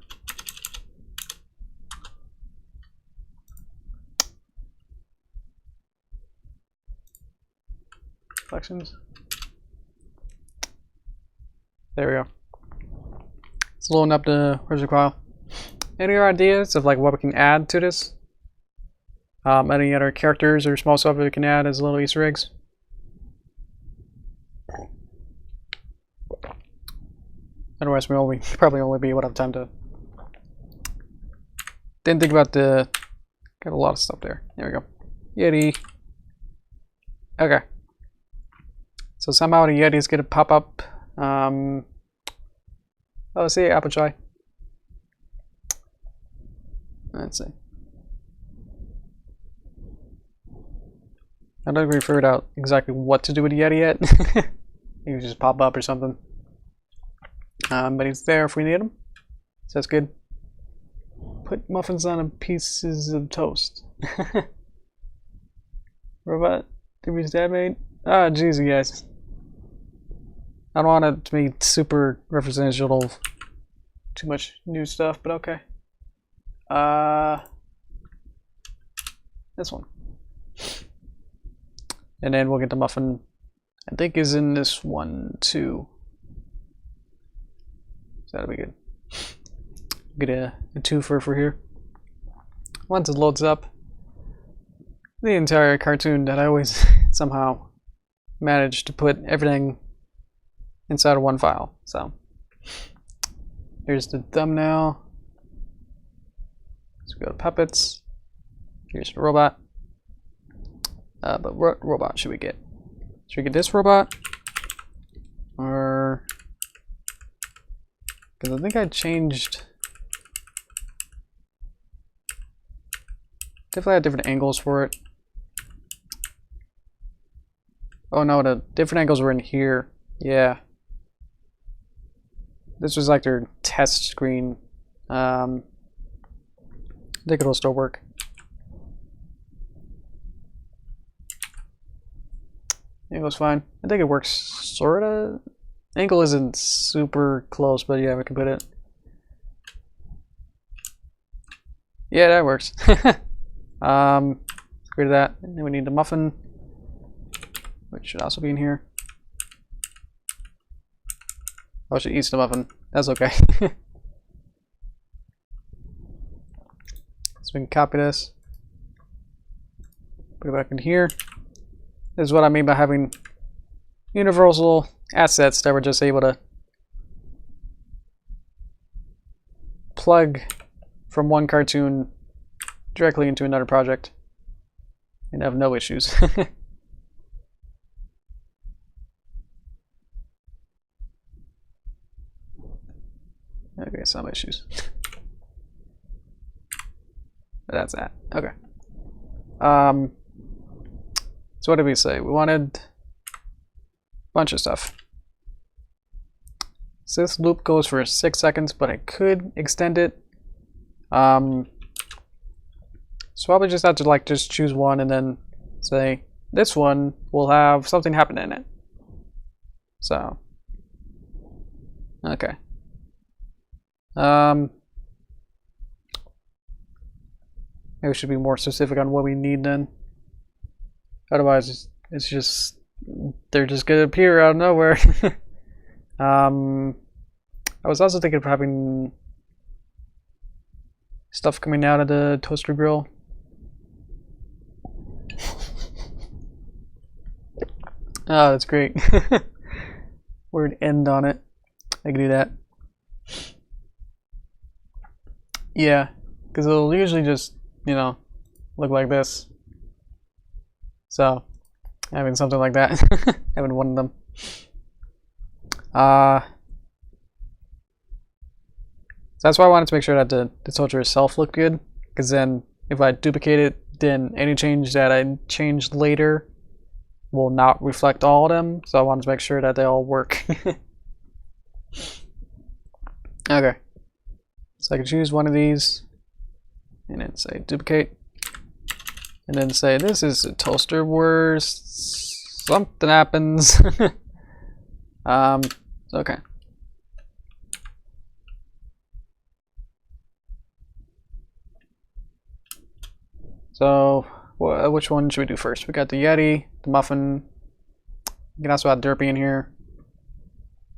Collections. There we go. It's loading up the project file. Any other ideas of like what we can add to this? Any other characters or small stuff that we can add as little Easter eggs? Otherwise, we probably only be able to have time to. Didn't think about the. Got a lot of stuff there. There we go. Yeti. Okay. So somehow the Yeti is gonna pop up. Oh, see, apple chai. Let's see. I don't think we figured out exactly what to do with the Yeti yet. He can just pop up or something. But he's there if we need him. So that's good. Put muffins on pieces of toast. Robot? Derpy's dad made? Ah, jeez, you guys. I don't want it to be super representational of too much new stuff, but okay. This one. And then we'll get the muffin, I think is in this one too. So that'll be good. Get a twofer for here. Once it loads up, the entire cartoon that I always somehow manage to put everything inside of one file. So here's the thumbnail. Let's go to puppets. Here's the robot. But what robot should we get? Should we get this robot? Or... because I think I changed... definitely had different angles for it. Oh no, the different angles were in here. Yeah. This was like their test screen. I think it'll still work. Angle's fine. I think it works sorta. Angle isn't super close, but yeah, we can put it. Yeah, that works. Let's get rid of that. And then we need the muffin, which should also be in here. Oh, she eats the muffin. That's okay. So we can copy this, put it back in here. This is what I mean by having universal assets that we're just able to plug from one cartoon directly into another project and have no issues. Okay, some issues. But that's that. Okay. So what did we say? We wanted a bunch of stuff. So this loop goes for 6 seconds, but I could extend it. So probably just have to like just choose one and then say this one will have something happen in it. So okay. Maybe we should be more specific on what we need then. Otherwise, it's just they're just gonna appear out of nowhere. I was also thinking of having stuff coming out of the toaster grill. Oh, that's great. Word end on it. I can do that. Yeah, because it'll usually just, you know, look like this. So, having something like that, having one of them. So that's why I wanted to make sure that the toaster itself looked good, because then if I duplicate it, then any change that I change later will not reflect all of them. So I wanted to make sure that they all work. Okay. So I can choose one of these and then say duplicate and then say this is a toaster where something happens. Okay. So which one should we do first? We got the Yeti, the muffin. You can also add Derpy in here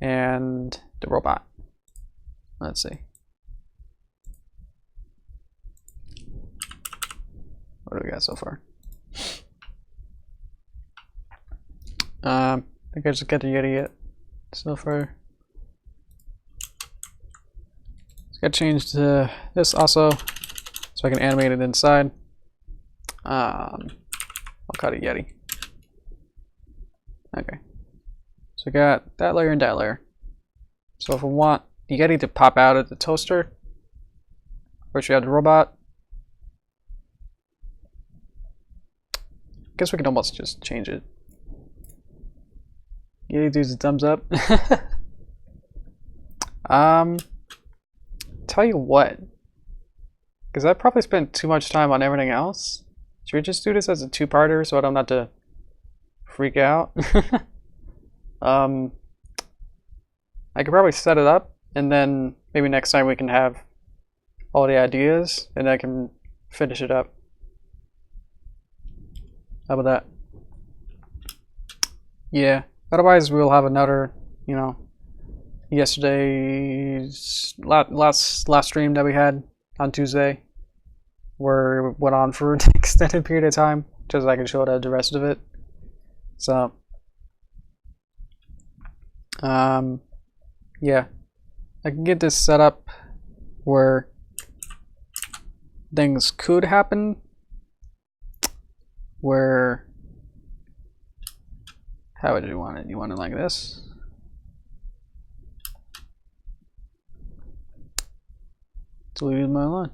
and the robot. Let's see. What do we got so far? I think I just got the Yeti yet so far. It's got to change to this also, so I can animate it inside. I'll call it Yeti. Okay. So we got that layer and that layer. So if we want the Yeti to pop out of the toaster, first we have the robot. Guess we can almost just change it. Yeti does a thumbs up. Tell you what, because I probably spent too much time on everything else. Should we just do this as a two-parter so I don't have to freak out? I could probably set it up, and then maybe next time we can have all the ideas, and I can finish it up. How about that? Yeah. Otherwise, we'll have another, you know, yesterday's last stream that we had on Tuesday, where it went on for an extended period of time, just so I can show the rest of it. So, yeah, I can get this set up where things could happen, where, how would you want it? You want it like this? Deleted my line.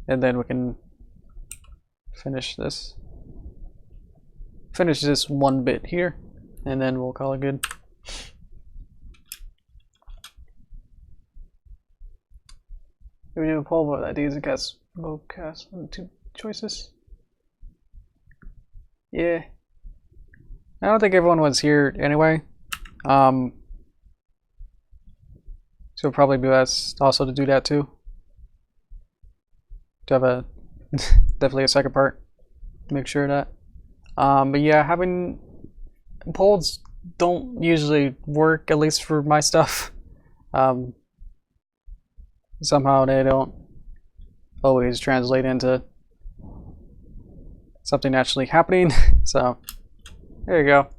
And then we can finish this one bit here, and then we'll call it good. We do a poll vote ideas against cast on 2 choices. Yeah. I don't think everyone was here anyway. So it'll probably be best also to do that too. To have a definitely a second part to make sure of that. But yeah, having polls don't usually work, at least for my stuff. Somehow they don't always translate into something actually happening. So there you go.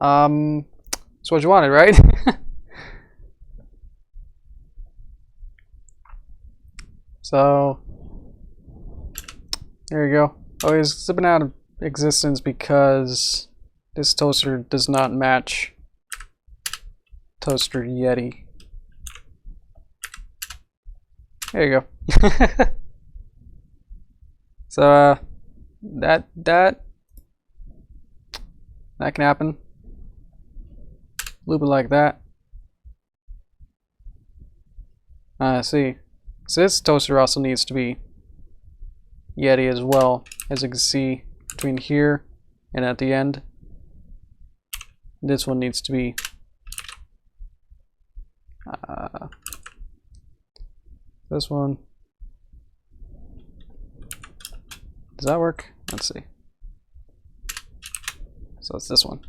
That's what you wanted, right? So there you go. Oh, he's slipping out of existence because this toaster does not match toaster Yeti. There you go. So that can happen. Loop it like that. I see. So this toaster also needs to be Yeti as well, as you can see between here and at the end. This one needs to be this one. Does that work? Let's see. So it's this one.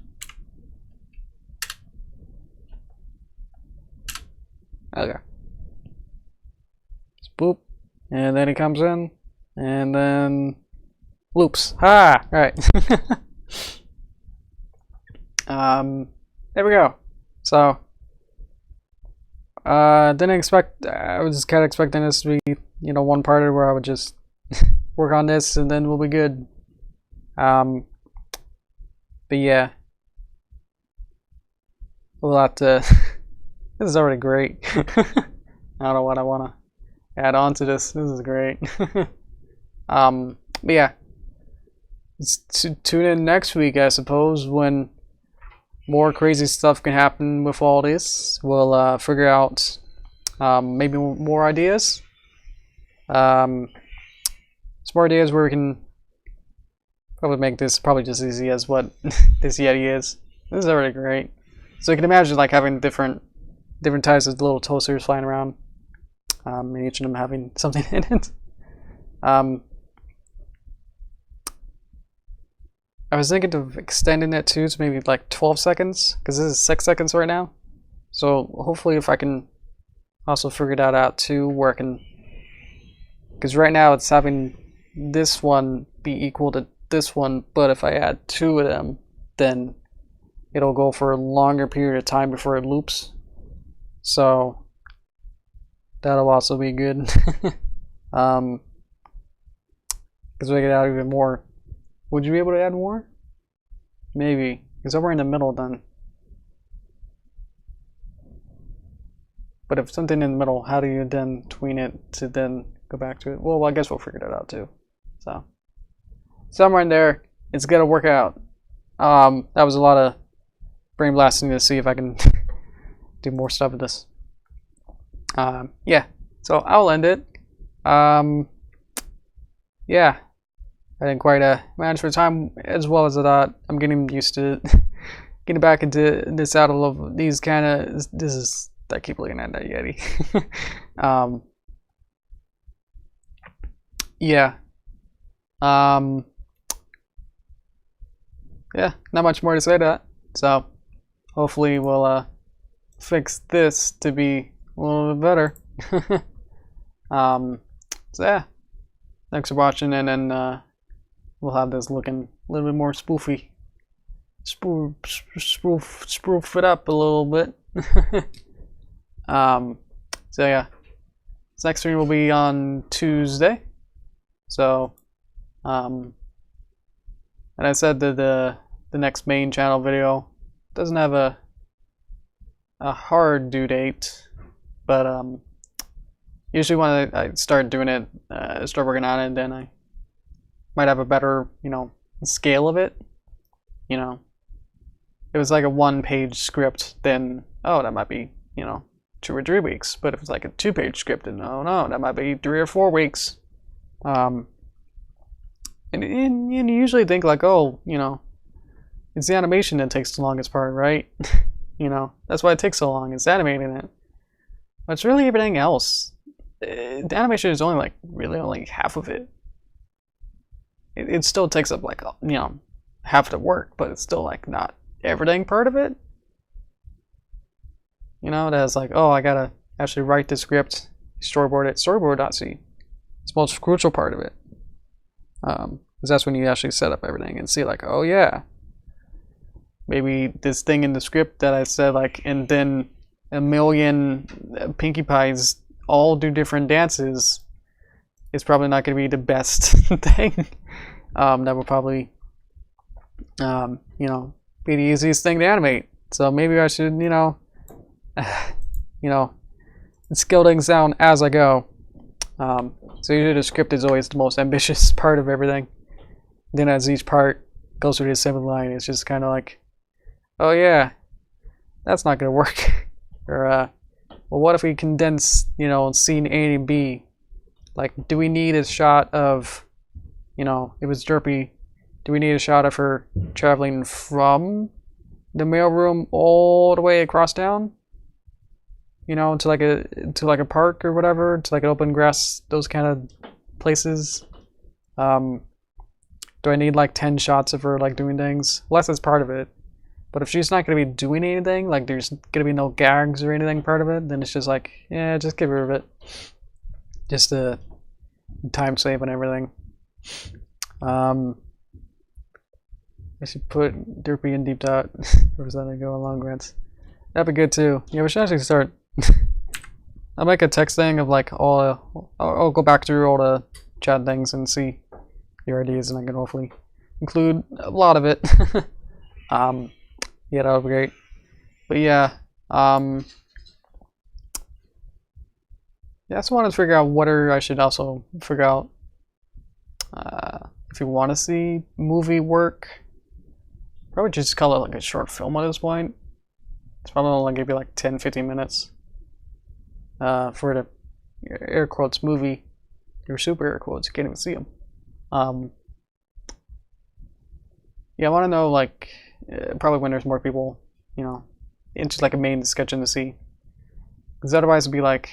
Okay. Just boop, and then it comes in, and then loops. Ha! All right. There we go. So, didn't expect. I was kind of expecting this to be, you know, one part where I would just work on this and then we'll be good. But yeah, we'll have to. This is already great. I don't know what I want to add on to this. This is great. But yeah, tune in next week, I suppose, when more crazy stuff can happen with all this. We'll figure out maybe more ideas. Some more ideas where we can probably make this probably just as easy as what this Yeti is. This is already great. So you can imagine like having different types of little toasters flying around, and each of them having something in it. I was thinking of extending it too to maybe like 12 seconds, because this is 6 seconds right now. So hopefully if I can also figure that out too, where I can, because right now it's having this one be equal to this one, but if I add 2 of them, then it'll go for a longer period of time before it loops. So that'll also be good. Because we can add even more. Would you be able to add more? Maybe. Because we're in the middle then. But if something in the middle, how do you then tween it to then go back to it? Well, I guess we'll figure that out too. So somewhere in there, it's gonna work out. That was a lot of brain blasting to see if I can do more stuff with this. Yeah. So I'll end it. Yeah. I didn't quite manage for time as well as I thought. I'm getting used to getting back into this out of these kind of. This is. I keep looking at that Yeti. Yeah. Yeah. Not much more to say to that. So hopefully we'll fix this to be a little bit better. So yeah. Thanks for watching, and then we'll have this looking a little bit more spoofy. Spoof it up a little bit. So yeah, this next stream will be on Tuesday. So, and I said that the next main channel video doesn't have a hard due date, but usually when I start doing it, start working on it, then I might have a better, you know, scale of it. You know, if it was like a 1-page script, then oh, that might be, you know, 2 or 3 weeks. But if it's like a 2-page script, then oh no, that might be 3 or 4 weeks. And you usually think like, oh, you know, it's the animation that takes the longest part, right? You know, that's why it takes so long. It's animating it. But it's really everything else. The animation is only like really only half of it. It still takes up like, you know, half the work, but it's still like not everything part of it. You know, that's like, oh, I gotta actually write the script, storyboard it, storyboard.c. It's the most crucial part of it. Because that's when you actually set up everything and see like, oh yeah, maybe this thing in the script that I said like, and then a million Pinkie Pies all do different dances, is probably not going to be the best thing. That would probably, you know, be the easiest thing to animate. So maybe I should, you know, scale things down as I go. So usually the script is always the most ambitious part of everything. Then as each part goes through the assembly line, it's just kind of like, oh yeah, that's not gonna work. Or well, what if we condense, scene A and B? Like, do we need a shot of, it was Derpy. Do we need a shot of her traveling from the mailroom all the way across town? To like a park or whatever, to like an open grass, those kind of places. Do I need like 10 shots of her like doing things? Well, that's part of it. But if she's not going to be doing anything, like there's going to be no gags or anything part of it, then it's just like, yeah, just get rid of it. Just to time save and everything. I should put Derpy in deep dot. Or was that to go along grants? That'd be good too. Yeah, we should actually start. I'll make a text thing of like I'll go back through all the chat things and see your ideas, and I can hopefully include a lot of it. Yeah, that would be great. But yeah, I just wanted to figure out whether I should also figure out if you want to see movie work. Probably just call it like a short film at this point. It's probably only gonna be like 10-15 minutes for the air quotes movie. Your super air quotes, you can't even see them. Yeah, I want to know like probably when there's more people, it's just like a main sketching to see. Because otherwise it'd be like,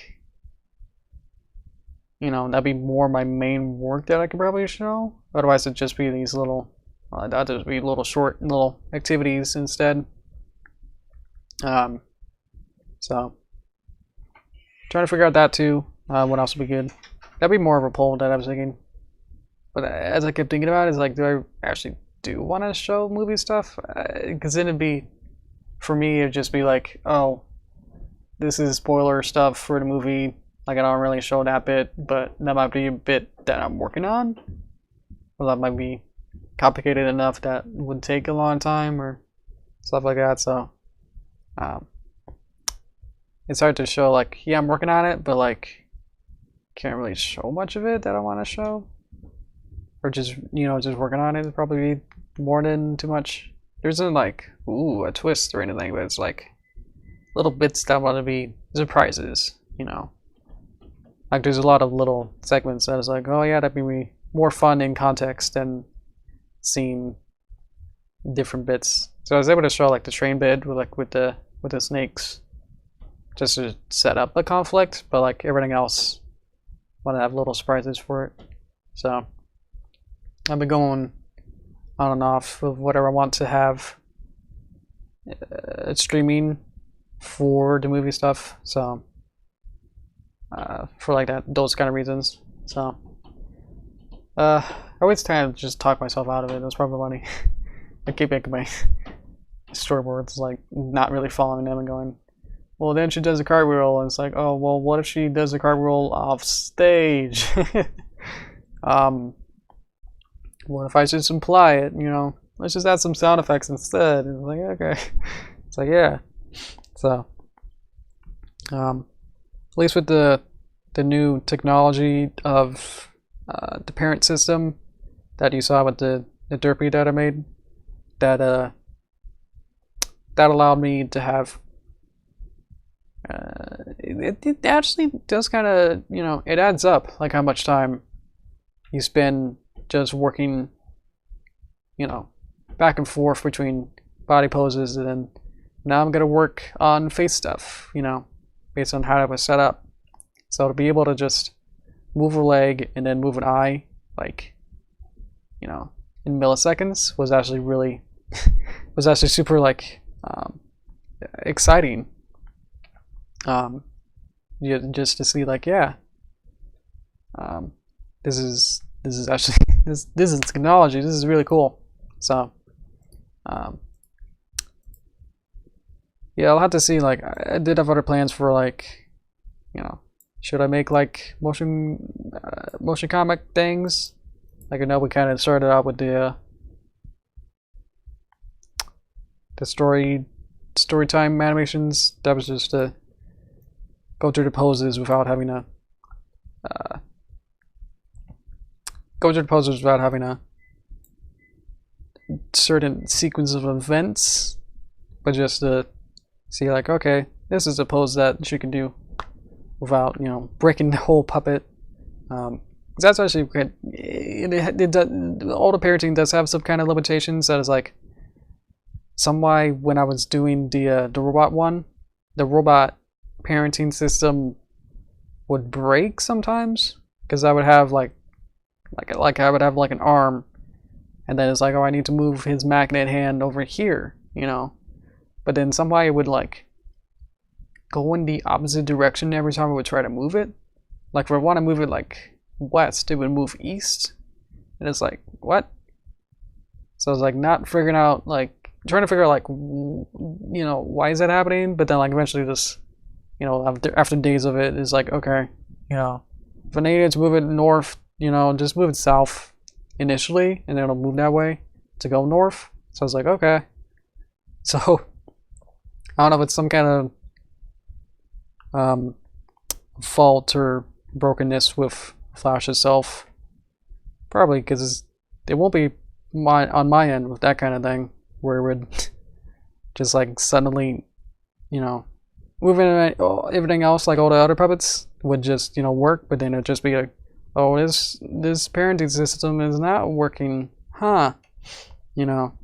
that'd be more my main work that I could probably show. Otherwise it'd just be these little, that'd just be short little activities instead. So trying to figure out that too. What else would be good? That'd be more of a poll that I was thinking. But as I kept thinking about it, it's like, do I actually do want to show movie stuff? Because then it'd be, for me, it'd just be like, oh, this is spoiler stuff for the movie. Like, I don't really show that bit, but that might be a bit that I'm working on. Or that might be complicated enough that would take a long time or stuff like that. So, it's hard to show, like, yeah, I'm working on it, but, like, can't really show much of it that I want to show. Or just, just working on it would probably be more than too much. There isn't, like, ooh, a twist or anything, but it's, like, little bits that want to be surprises, Like, there's a lot of little segments that is like, oh, yeah, that'd be more fun in context than seeing different bits. So I was able to show, like, the train bit with the snakes, just to set up a conflict, but like everything else, I want to have little surprises for it. So I've been going on and off of whatever I want to have streaming for the movie stuff. So for like those kind of reasons. So I always kind of just talk myself out of it. It was probably funny. I keep making my storyboards like not really following them and going, well, then she does a cartwheel, and it's like, oh, well, what if she does a cartwheel off stage? What if I just imply it? Let's just add some sound effects instead. And it's like, okay, it's like, yeah. So, at least with the new technology of the parent system that you saw with the Derpy that I made, that allowed me to have. It actually does kind of, it adds up, like how much time you spend just working, back and forth between body poses, and then now I'm going to work on face stuff, based on how it was set up. So to be able to just move a leg and then move an eye, like, in milliseconds was actually really, was actually super, like, exciting. Just to see, like, yeah, this is actually this is technology. This is really cool. So, yeah, I'll have to see. Like, I did have other plans for, like, should I make like motion comic things? Like, I know we kind of started out with the story time animations. That was just to go through the poses without having to go through the poses without having a certain sequence of events, but just to see like, okay, this is a pose that she can do without, you know, breaking the whole puppet. That's actually good. All the parenting does have some kind of limitations. That is like, some why when I was doing the robot one, the robot parenting system would break sometimes because I would have like I would have like an arm, and then it's like, oh, I need to move his magnet hand over here, you know. But then somehow it would like go in the opposite direction every time I would try to move it. Like if I want to move it like west, it would move east, and it's like, what? So I was like not figuring out, like trying to figure out like, you know, why is that happening? But then like eventually just, you know, after days of it, is like, okay, you know, if I needed to move it north, you know, just move it south initially, and then it'll move that way to go north. So I was like, okay. So I don't know if it's some kind of fault or brokenness with Flash itself. Probably because it won't be on my end with that kind of thing, where it would just like suddenly, you know, moving everything else, like all the other puppets would just, you know, work, but then it'd just be like, oh, this parenting system is not working, huh? You know,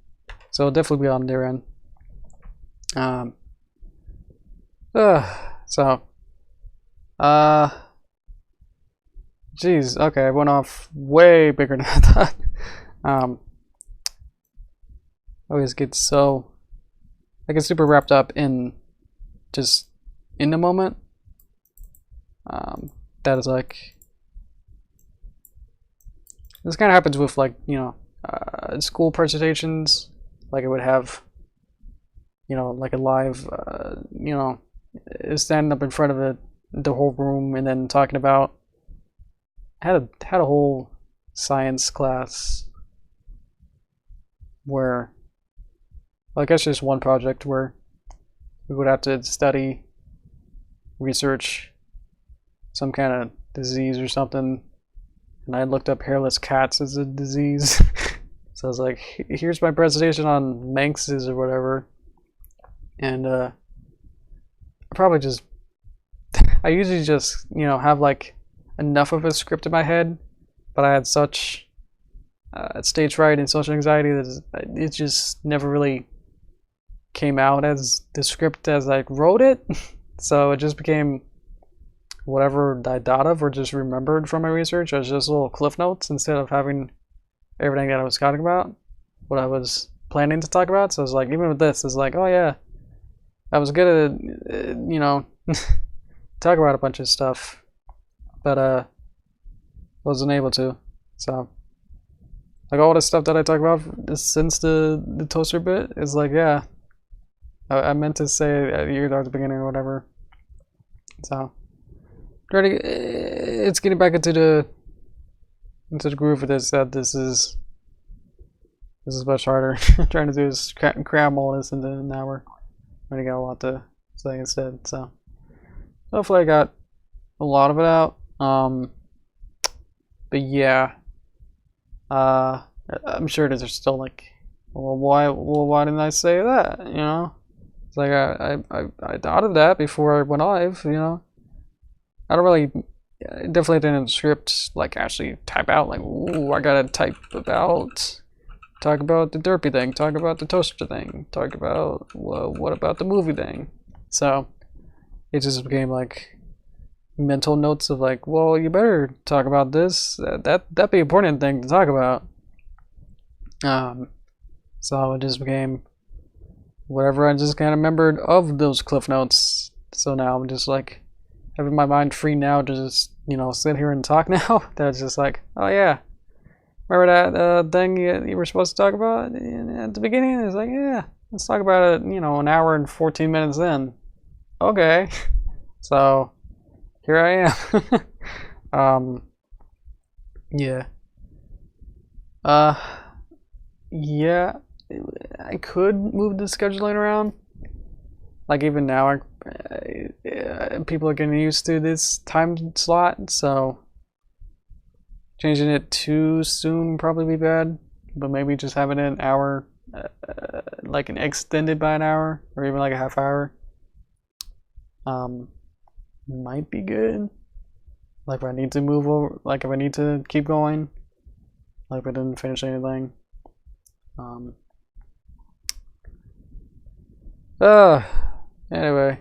so it'll definitely be on their end. Geez, okay, I went off way bigger than I thought. I always get I get super wrapped up in just in the moment. That is like, this kind of happens with like, you know, school presentations. Like I would have, you know, like a live, you know, standing up in front of the whole room and then talking about. Had a whole science class where, well, I guess just one project where we would have to study, research some kind of disease or something, and I looked up hairless cats as a disease. So I was like, here's my presentation on Manx's or whatever, and I usually just, you know, have like enough of a script in my head, but I had such stage fright and social anxiety that it just never really came out as the script as I wrote it. So it just became whatever I thought of or just remembered from my research as just little cliff notes instead of having everything that I was talking about, what I was planning to talk about. So it's like, even with this, it's like, oh yeah, I was good at, you know, talk about a bunch of stuff, but wasn't able to. So like all the stuff that I talk about since the toaster bit is like, yeah, I meant to say it either at the beginning or whatever. So it's getting back into the groove of this. That this is much harder. Trying to do is cram all this into an hour. I'm gonna get a lot to say instead. So hopefully I got a lot of it out. But yeah, I'm sure there's still like, well, why didn't I say that? You know, it's like I thought of that before I went live. You know, I don't really, definitely didn't script like actually type out like, ooh, I gotta talk about the Derpy thing, talk about the toaster thing, talk about, well, what about the movie thing. So it just became like mental notes of like, well, you better talk about this. That'd be an important thing to talk about. So it just became whatever I just kind of remembered of those cliff notes. So now I'm just like having my mind free now to just, you know, sit here and talk now. That's just like, oh yeah, remember that thing you were supposed to talk about at the beginning? It's like, yeah, let's talk about it, you know, an hour and 14 minutes in. Okay. So here I am. Yeah. Yeah, I could move the scheduling around. Like even now, people are getting used to this time slot, so changing it too soon probably be bad, but maybe just having it an hour, like an extended by an hour, or even like a half hour, might be good. Like if I need to move over, like if I need to keep going, like if I didn't finish anything. Anyway.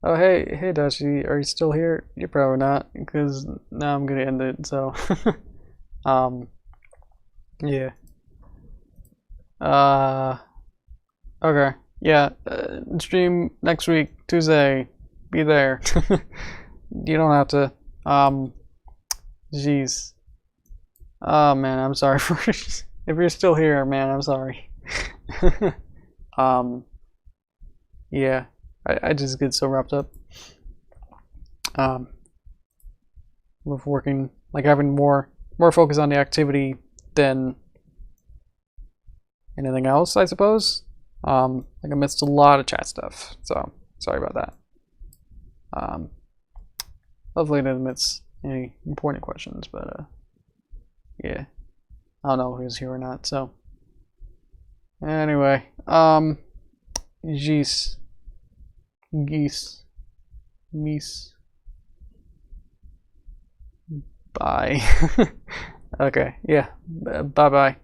Oh hey Dashi, are you still here? You're probably not, because now I'm gonna end it, so yeah. Okay. Yeah, stream next week, Tuesday. Be there. You don't have to. Jeez. Oh man, I'm sorry for if you're still here, man, I'm sorry. Yeah. I just get so wrapped up with working, like having more focus on the activity than anything else, I suppose. Like I missed a lot of chat stuff, so sorry about that. Hopefully I didn't miss any important questions, but yeah, I don't know who's here or not. So anyway, geese, meese, bye. Okay, yeah, bye bye.